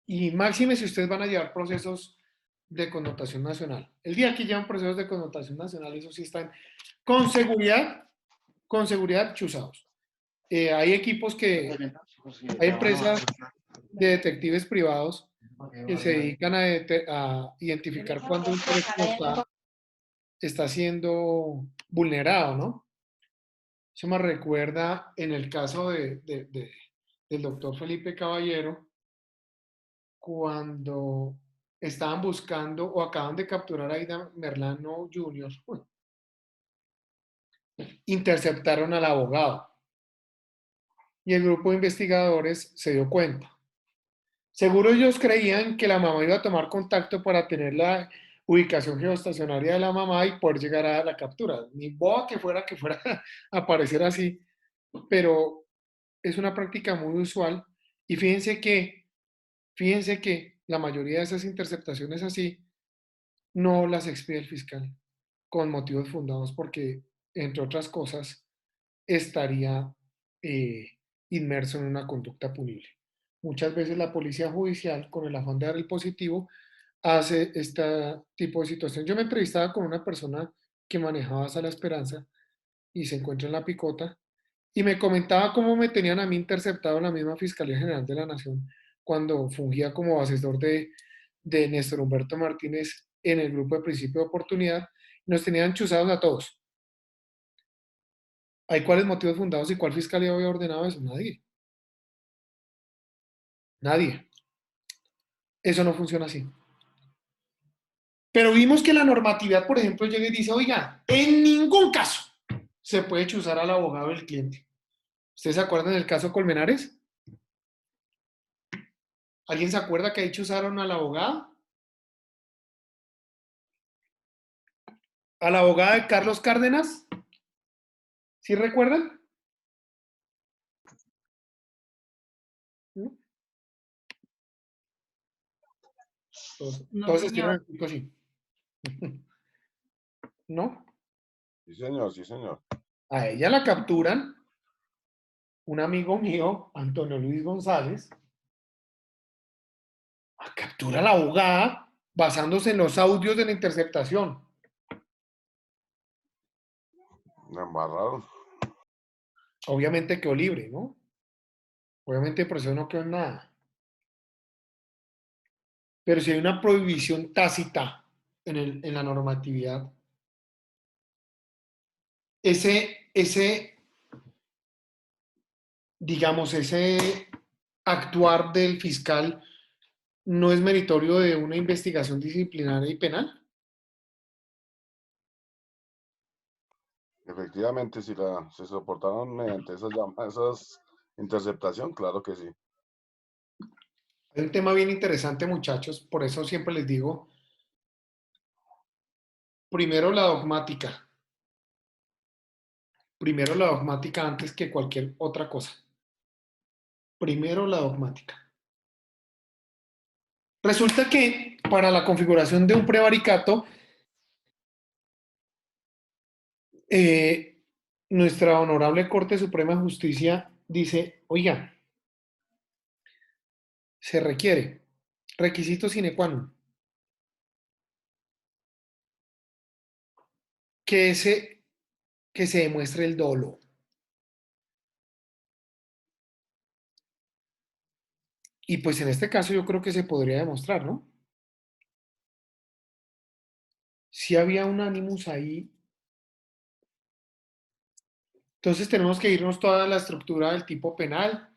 [SPEAKER 2] Y máxime si ustedes van a llevar procesos de connotación nacional. El día que llevan procesos de connotación nacional, eso sí están con seguridad chuzados. Hay equipos que, hay empresas de detectives privados que se dedican a identificar cuando un teléfono está siendo vulnerado, ¿no? Eso me recuerda en el caso del doctor Felipe Caballero, cuando estaban buscando o acaban de capturar a Aida Merlano Jr., interceptaron al abogado y el grupo de investigadores se dio cuenta. Seguro ellos creían que la mamá iba a tomar contacto para tener la ubicación geoestacionaria de la mamá y poder llegar a la captura. Ni boba que fuera a aparecer así, pero es una práctica muy usual y fíjense que la mayoría de esas interceptaciones así no las expide el fiscal con motivos fundados porque, entre otras cosas, estaría inmerso en una conducta punible. Muchas veces la policía judicial, con el afán de dar el positivo, hace este tipo de situación. Yo me entrevistaba con una persona que manejaba Sala Esperanza y se encuentra en La Picota y me comentaba cómo me tenían a mí interceptado en la misma Fiscalía General de la Nación cuando fungía como asesor de Néstor Humberto Martínez en el grupo de Principio de Oportunidad. Nos tenían chuzados a todos. ¿Hay cuáles motivos fundados y cuál fiscalía había ordenado eso? Nadie. Nadie. Eso no funciona así. Pero vimos que la normatividad, por ejemplo, llega y dice, oiga, en ningún caso se puede chuzar al abogado del cliente. ¿Ustedes se acuerdan del caso Colmenares? ¿Alguien se acuerda que ahí chuzaron a la abogada? ¿A la abogada de Carlos Cárdenas? ¿Sí recuerdan? ¿No? Entonces tienen el punto así. ¿No?
[SPEAKER 6] Sí, señor, sí, señor.
[SPEAKER 2] A ella la capturan un amigo mío, Antonio Luis González, captura a la abogada basándose en los audios de la interceptación.
[SPEAKER 6] Me embarraron.
[SPEAKER 2] Obviamente quedó libre, ¿no? Obviamente el proceso no quedó en nada. Pero si hay una prohibición tácita en la normatividad, digamos, ese actuar del fiscal no es meritorio de una investigación disciplinaria y penal.
[SPEAKER 6] Efectivamente, si se soportaron mediante esas interceptación, claro que sí.
[SPEAKER 2] Hay un tema bien interesante, muchachos, por eso siempre les digo, primero la dogmática. Primero la dogmática antes que cualquier otra cosa. Primero la dogmática. Resulta que para la configuración de un prevaricato, nuestra honorable Corte Suprema de Justicia dice, oiga, se requiere requisito sine qua non que se demuestre el dolo. Y pues en este caso yo creo que se podría demostrar, ¿no? Si había un animus ahí. Entonces tenemos que irnos toda la estructura del tipo penal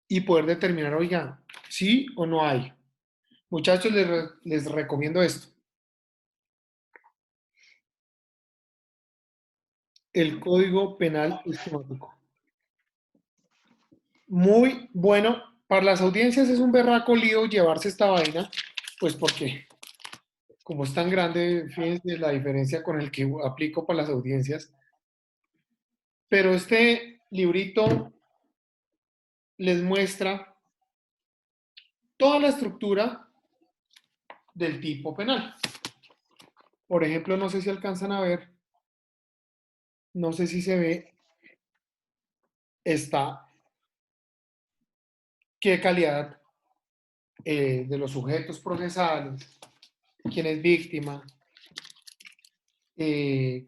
[SPEAKER 2] y poder determinar, oiga, sí o no hay. Muchachos, les recomiendo esto. El Código Penal Esquemático. Muy bueno. Para las audiencias es un berraco lío llevarse esta vaina, pues porque como es tan grande, fíjense la diferencia con el que aplico para las audiencias. Pero este librito les muestra toda la estructura del tipo penal. Por ejemplo, no sé si alcanzan a ver, no sé si se ve, está qué calidad de los sujetos procesales, quién es víctima,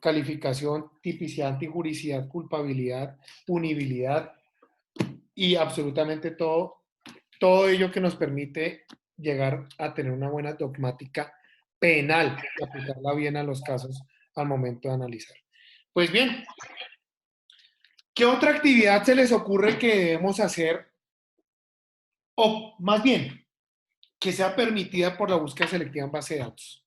[SPEAKER 2] calificación, tipicidad, antijuricidad, culpabilidad, punibilidad y absolutamente todo ello que nos permite llegar a tener una buena dogmática penal y aplicarla bien a los casos al momento de analizar. Pues bien, ¿qué otra actividad se les ocurre que debemos hacer? O más bien, que sea permitida por la búsqueda selectiva en base de datos.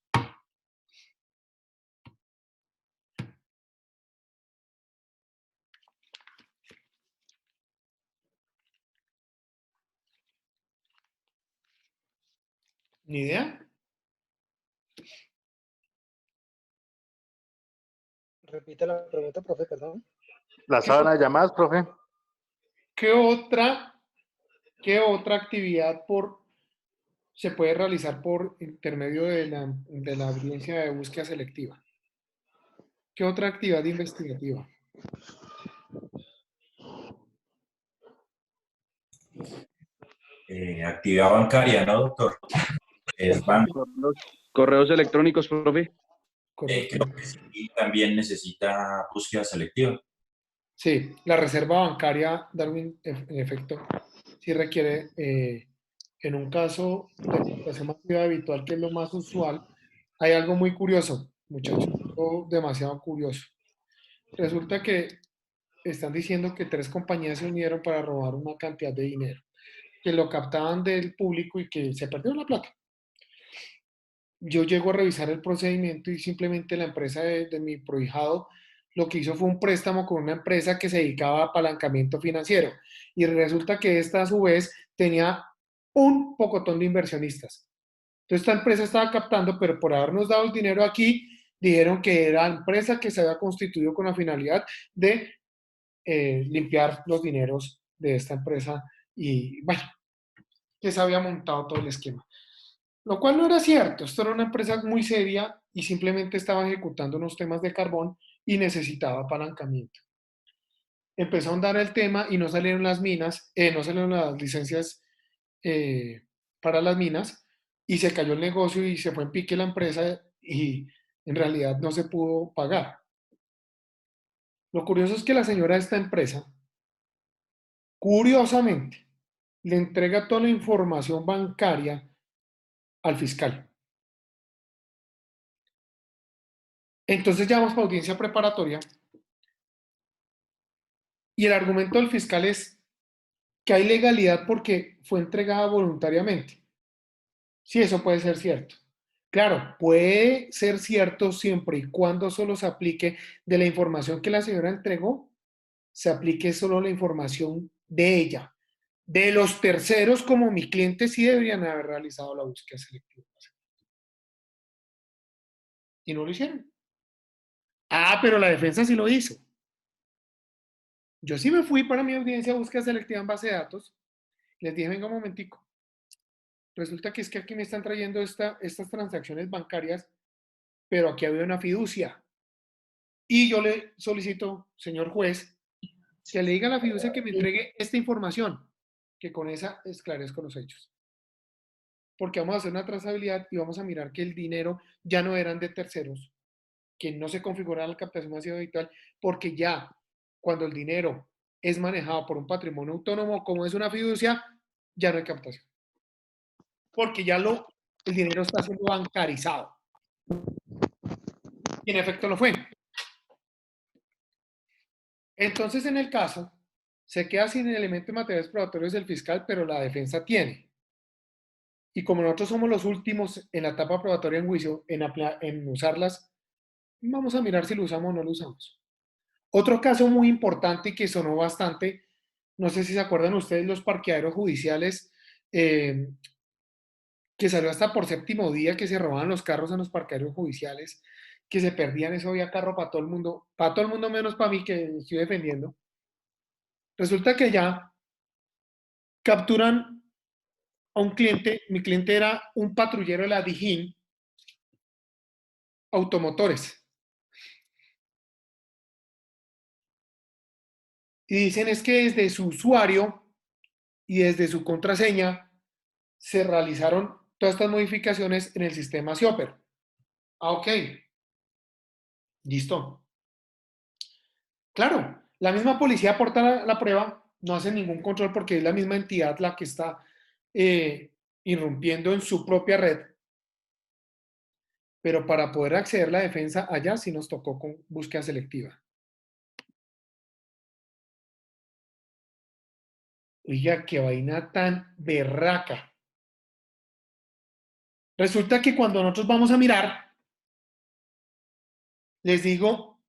[SPEAKER 2] ¿Ni idea?
[SPEAKER 10] Repite la pregunta, profe, perdón.
[SPEAKER 17] La sábana de llamadas, profe.
[SPEAKER 2] ¿Qué otra actividad se puede realizar por intermedio de la audiencia de búsqueda selectiva? ¿Qué otra actividad investigativa?
[SPEAKER 18] Actividad bancaria, ¿no, doctor? Es banco.
[SPEAKER 13] Correos electrónicos, profe.
[SPEAKER 18] Creo que sí, y también necesita búsqueda selectiva.
[SPEAKER 2] Sí, la reserva bancaria, Darwin, en efecto, sí requiere, en un caso de captación masiva habitual, que es lo más usual, hay algo muy curioso, muchachos, algo demasiado curioso. Resulta que están diciendo que 3 compañías se unieron para robar una cantidad de dinero, que lo captaban del público y que se perdió la plata. Yo llego a revisar el procedimiento y simplemente la empresa de mi prohijado lo que hizo fue un préstamo con una empresa que se dedicaba a apalancamiento financiero. Y resulta que esta a su vez tenía un pocotón de inversionistas. Entonces esta empresa estaba captando, pero por habernos dado el dinero aquí, dijeron que era la empresa que se había constituido con la finalidad de limpiar los dineros de esta empresa y, bueno, que se había montado todo el esquema. Lo cual no era cierto. Esto era una empresa muy seria y simplemente estaba ejecutando unos temas de carbón y necesitaba apalancamiento. Empezó a andar el tema y no salieron las minas, no salieron las licencias para las minas y se cayó el negocio y se fue en pique la empresa y en realidad no se pudo pagar. Lo curioso es que la señora de esta empresa, curiosamente, le entrega toda la información bancaria al fiscal. Entonces llamamos para audiencia preparatoria y el argumento del fiscal es que hay legalidad porque fue entregada voluntariamente. Sí, eso puede ser cierto. Claro, puede ser cierto siempre y cuando solo se aplique de la información que la señora entregó, se aplique solo la información de ella. De los terceros, como mi cliente, sí deberían haber realizado la búsqueda selectiva. Y no lo hicieron. Ah, pero la defensa sí lo hizo. Yo sí me fui para mi audiencia de búsqueda selectiva en base de datos. Les dije, venga un momentico. Resulta que es que aquí me están trayendo estas transacciones bancarias, pero aquí había una fiducia. Y yo le solicito, señor juez, que le diga a la fiducia que me entregue esta información, que con esa esclarezco los hechos. Porque vamos a hacer una trazabilidad y vamos a mirar que el dinero ya no eran de terceros, que no se configuraba la captación masiva habitual, porque ya cuando el dinero es manejado por un patrimonio autónomo, como es una fiducia, ya no hay captación. Porque ya el dinero está siendo bancarizado. Y en efecto lo fue. Entonces, en el caso, se queda sin elementos materiales probatorios del fiscal, pero la defensa tiene. Y como nosotros somos los últimos en la etapa probatoria en juicio, en usarlas, vamos a mirar si lo usamos o no lo usamos. Otro caso muy importante y que sonó bastante, no sé si se acuerdan ustedes, los parqueaderos judiciales, que salió hasta por séptimo día, que se robaban los carros en los parqueaderos judiciales, que se perdían, eso había carro para todo el mundo menos para mí que estoy defendiendo. Resulta que ya capturan a un cliente, mi cliente era un patrullero de la Dijín Automotores. Y dicen es que desde su usuario y desde su contraseña se realizaron todas estas modificaciones en el sistema Cioper. Ah, ok. Listo. Claro, la misma policía aporta la prueba, no hace ningún control porque es la misma entidad la que está irrumpiendo en su propia red. Pero para poder acceder a la defensa allá sí nos tocó con búsqueda selectiva. Oiga, qué vaina tan berraca. Resulta que cuando nosotros vamos a mirar, les digo,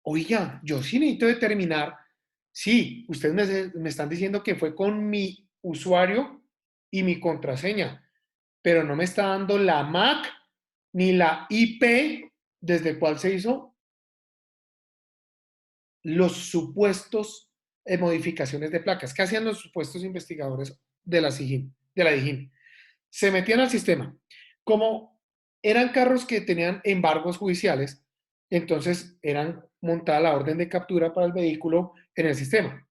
[SPEAKER 2] oiga, yo sí necesito determinar, sí, ustedes me están diciendo que fue con mi usuario y mi contraseña, pero no me está dando la MAC ni la IP desde el cual se hizo los supuestos modificaciones de placas. ¿Qué hacían los supuestos investigadores de la DIJÍN? Se metían al sistema. Como eran carros que tenían embargos judiciales, entonces eran montada la orden de captura para el vehículo en el sistema.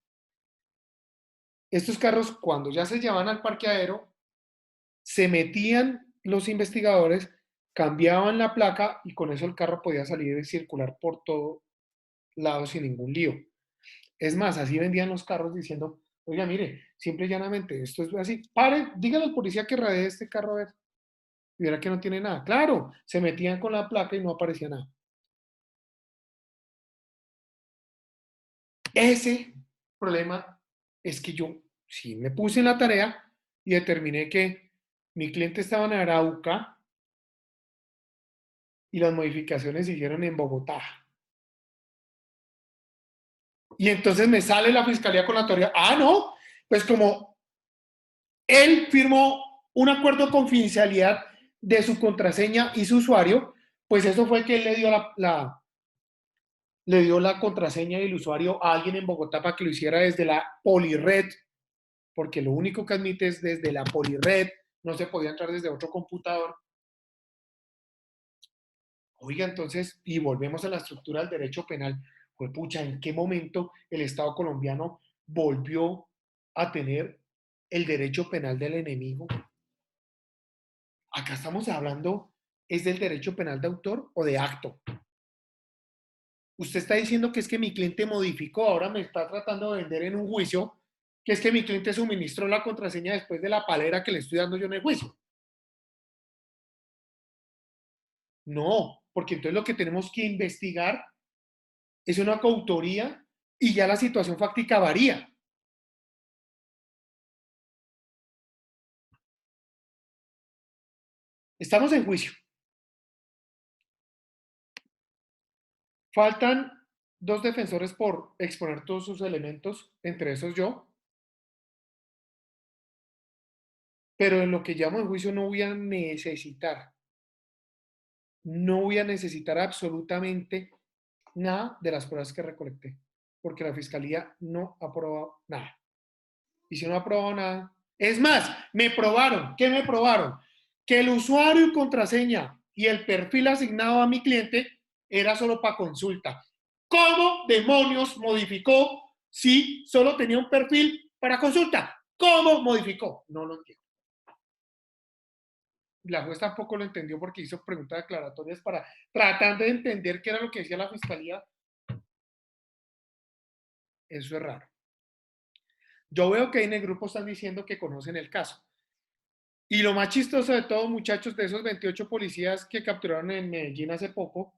[SPEAKER 2] Estos carros, cuando ya se llevaban al parqueadero, se metían los investigadores, cambiaban la placa y con eso el carro podía salir y circular por todo lado sin ningún lío. Es más, así vendían los carros diciendo, oiga, mire, simple y llanamente, esto es así. Pare, dígale al policía que radee este carro a ver. Y verá que no tiene nada. Claro, se metían con la placa y no aparecía nada. Ese problema es que yo sí me puse en la tarea y determiné que mi cliente estaba en Arauca y las modificaciones se hicieron en Bogotá. Y entonces me sale la fiscalía con la teoría, no, pues como él firmó un acuerdo de confidencialidad de su contraseña y su usuario, pues eso fue que él le dio la contraseña y el usuario a alguien en Bogotá para que lo hiciera desde la Polired, porque lo único que admite es desde la Polired, no se podía entrar desde otro computador. Oiga, entonces, y volvemos a la estructura del derecho penal, pues pucha, ¿en qué momento el Estado colombiano volvió a tener el derecho penal del enemigo? Acá estamos hablando, ¿es del derecho penal de autor o de acto? Usted está diciendo que es que mi cliente modificó, ahora me está tratando de vender en un juicio, que es que mi cliente suministró la contraseña después de la palera que le estoy dando yo en el juicio. No, porque entonces lo que tenemos que investigar es una coautoría y ya la situación fáctica varía. Estamos en juicio. Faltan 2 defensores por exponer todos sus elementos, entre esos yo. Pero en lo que llamo en juicio no voy a necesitar absolutamente nada de las pruebas que recolecté, porque la fiscalía no ha probado nada. Y si no ha probado nada, es más, me probaron, ¿qué me probaron? Que el usuario y contraseña y el perfil asignado a mi cliente era solo para consulta. ¿Cómo demonios modificó si solo tenía un perfil para consulta? ¿Cómo modificó? No lo entiendo. La juez tampoco lo entendió porque hizo preguntas aclaratorias para tratar de entender qué era lo que decía la fiscalía. Eso es raro. Yo veo que en el grupo están diciendo que conocen el caso. Y lo más chistoso de todo, muchachos, de esos 28 policías que capturaron en Medellín hace poco,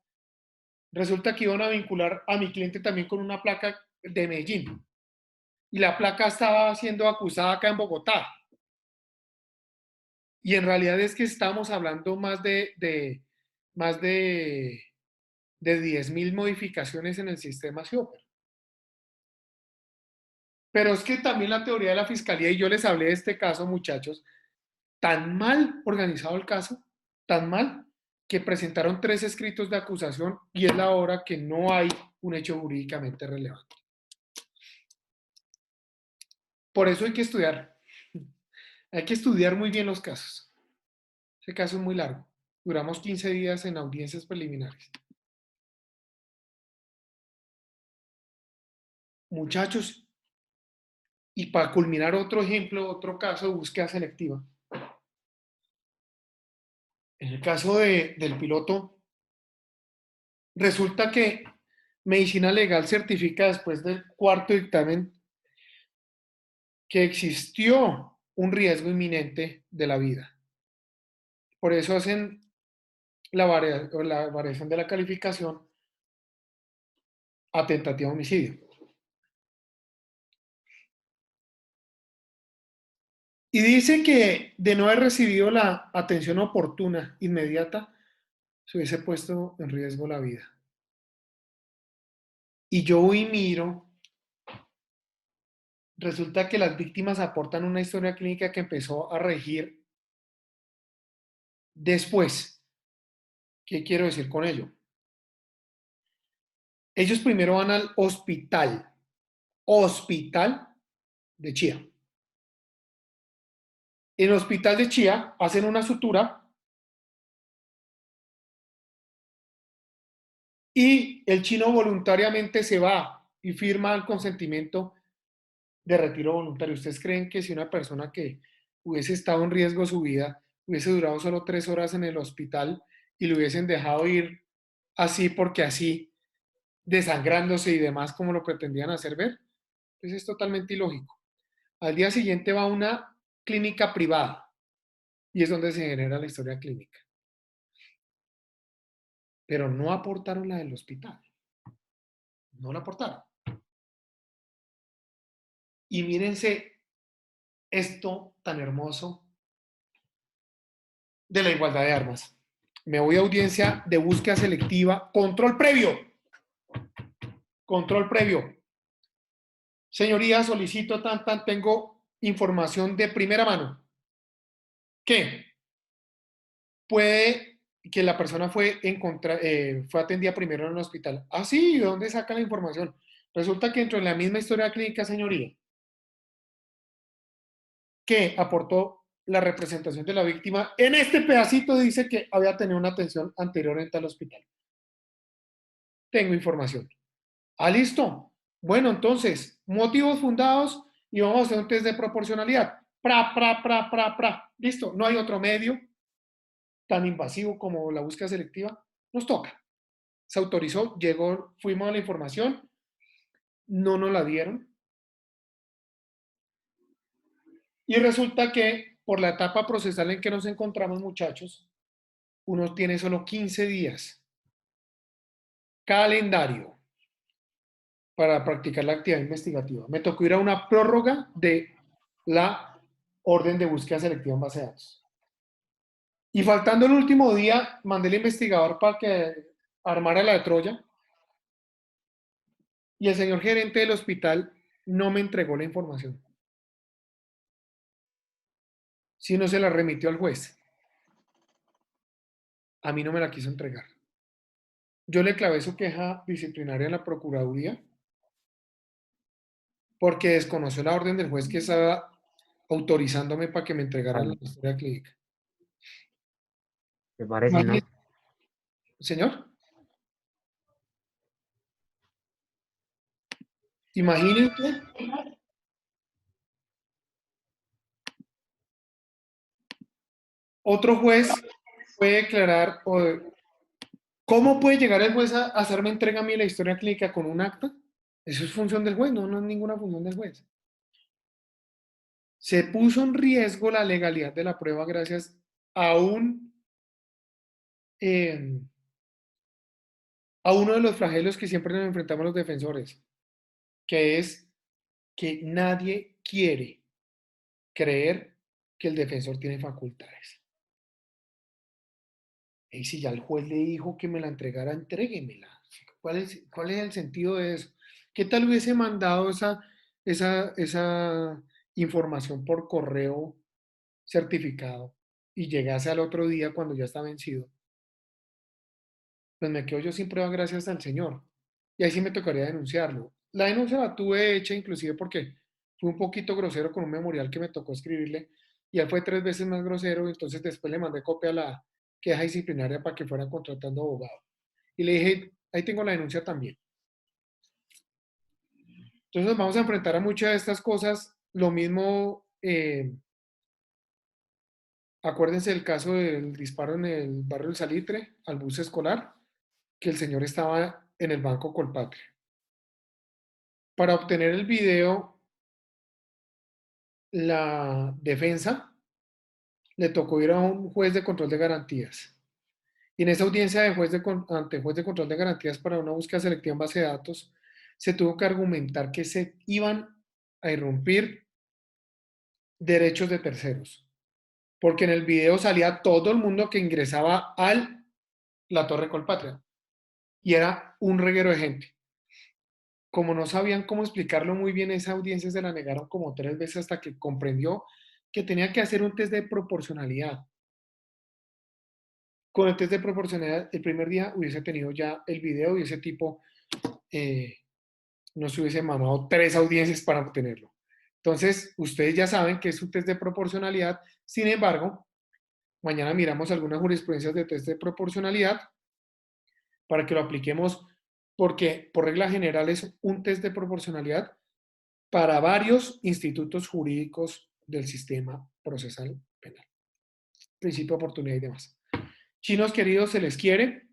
[SPEAKER 2] resulta que iban a vincular a mi cliente también con una placa de Medellín. Y la placa estaba siendo acusada acá en Bogotá. Y en realidad es que estamos hablando más de 10.000 modificaciones en el sistema SIOPER. Pero es que también la teoría de la fiscalía, y yo les hablé de este caso, muchachos, tan mal organizado el caso, tan mal, que presentaron 3 escritos de acusación y es la hora que no hay un hecho jurídicamente relevante. Por eso hay que estudiar. Hay que estudiar muy bien los casos. Ese caso es muy largo. Duramos 15 días en audiencias preliminares. Muchachos, y para culminar otro ejemplo, otro caso de búsqueda selectiva. En el caso del piloto, resulta que Medicina Legal certifica después del 4º dictamen que existió un riesgo inminente de la vida. Por eso hacen la variación de la calificación a tentativa de homicidio. Y dice que de no haber recibido la atención oportuna, inmediata, se hubiese puesto en riesgo la vida. Y yo hoy miro, resulta que las víctimas aportan una historia clínica que empezó a regir después. ¿Qué quiero decir con ello? Ellos primero van al hospital de Chía. En el hospital de Chía hacen una sutura y el chino voluntariamente se va y firma el consentimiento de retiro voluntario. ¿Ustedes creen que si una persona que hubiese estado en riesgo su vida hubiese durado solo 3 horas en el hospital y lo hubiesen dejado ir así porque así, desangrándose y demás como lo pretendían hacer ver? Pues es totalmente ilógico. Al día siguiente va a una clínica privada y es donde se genera la historia clínica. Pero no aportaron la del hospital. No la aportaron. Y mírense esto tan hermoso de la igualdad de armas. Me voy a audiencia de búsqueda selectiva, control previo. Control previo. Señoría, solicito tengo información de primera mano. ¿Qué? Puede que la persona fue atendida primero en un hospital. Ah, sí, ¿de dónde saca la información? Resulta que dentro de la misma historia clínica, señoría, que aportó la representación de la víctima, en este pedacito dice que había tenido una atención anterior en tal hospital. Tengo información. Ah, listo. Bueno, entonces, motivos fundados y vamos a hacer un test de proporcionalidad. Listo. No hay otro medio tan invasivo como la búsqueda selectiva. Nos toca. se autorizó, llegó, fuimos a la información, no nos la dieron. Y resulta que por la etapa procesal en que nos encontramos, muchachos, uno tiene solo 15 días calendario para practicar la actividad investigativa. Me tocó ir a una prórroga de la orden de búsqueda selectiva en base de datos. Y faltando el último día, mandé al investigador para que armara la de Troya. Y el señor gerente del hospital no me entregó la información, sino se la remitió al juez. A mí no me la quiso entregar. Yo le clavé su queja disciplinaria en la Procuraduría porque desconoció la orden del juez que estaba autorizándome para que me entregaran la historia clínica.
[SPEAKER 19] ¿Te parece, no?
[SPEAKER 2] Señor. Imagínense. Otro juez puede declarar, ¿cómo puede llegar el juez a hacerme entrega a mí la historia clínica con un acta? Eso es función del juez, no es ninguna función del juez. Se puso en riesgo la legalidad de la prueba gracias a uno de los flagelos que siempre nos enfrentamos los defensores, que es que nadie quiere creer que el defensor tiene facultades. Y si ya el juez le dijo que me la entregara, entréguemela. ¿Cuál es el sentido de eso? ¿Qué tal hubiese mandado esa información por correo certificado y llegase al otro día cuando ya está vencido? Pues me quedo yo sin prueba gracias al señor. Y ahí sí me tocaría denunciarlo. La denuncia la tuve hecha inclusive porque fue un poquito grosero con un memorial que me tocó escribirle y él fue 3 veces más grosero, entonces después le mandé copia a la queja disciplinaria para que fueran contratando abogado. Y le dije, ahí tengo la denuncia también. Entonces nos vamos a enfrentar a muchas de estas cosas. Lo mismo, acuérdense del caso del disparo en el barrio del Salitre al bus escolar, que el señor estaba en el Banco Colpatria. Para obtener el video, la defensa le tocó ir a un juez de control de garantías. Y en esa audiencia de ante juez de control de garantías para una búsqueda selectiva en base de datos, se tuvo que argumentar que se iban a irrumpir derechos de terceros. Porque en el video salía todo el mundo que ingresaba a la Torre Colpatria. Y era un reguero de gente. Como no sabían cómo explicarlo muy bien, esa audiencia se la negaron como 3 veces hasta que comprendió que tenía que hacer un test de proporcionalidad. Con el test de proporcionalidad, el primer día hubiese tenido ya el video y ese tipo no se hubiese mamado 3 audiencias para obtenerlo. Entonces, ustedes ya saben que es un test de proporcionalidad. Sin embargo, mañana miramos algunas jurisprudencias de test de proporcionalidad para que lo apliquemos, porque por regla general es un test de proporcionalidad para varios institutos jurídicos del sistema procesal penal. Principio de oportunidad y demás. Chinos queridos, se les quiere.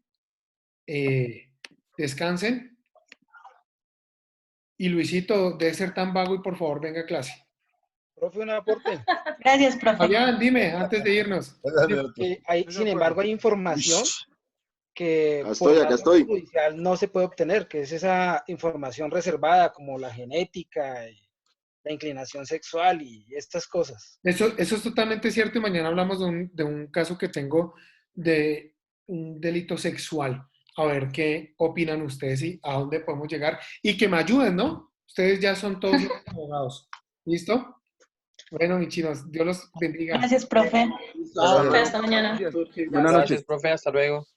[SPEAKER 2] Descansen. Y Luisito, debe ser tan vago y por favor venga a clase.
[SPEAKER 10] Profe, un aporte.
[SPEAKER 3] Gracias, profe.
[SPEAKER 2] Fabián, dime, antes de irnos.
[SPEAKER 10] Sin embargo, hay información que
[SPEAKER 15] Acá estoy.
[SPEAKER 10] judicial no se puede obtener, que es esa información reservada como la genética, la inclinación sexual y estas cosas.
[SPEAKER 2] Eso es totalmente cierto y mañana hablamos de un caso que tengo de un delito sexual. A ver qué opinan ustedes y a dónde podemos llegar y que me ayuden, ¿no? Ustedes ya son todos abogados. ¿Listo? Bueno, mis chinos, Dios los bendiga.
[SPEAKER 3] Gracias, profe.
[SPEAKER 2] Hasta
[SPEAKER 3] Hasta mañana.
[SPEAKER 13] Buenas noches, profe. Hasta luego.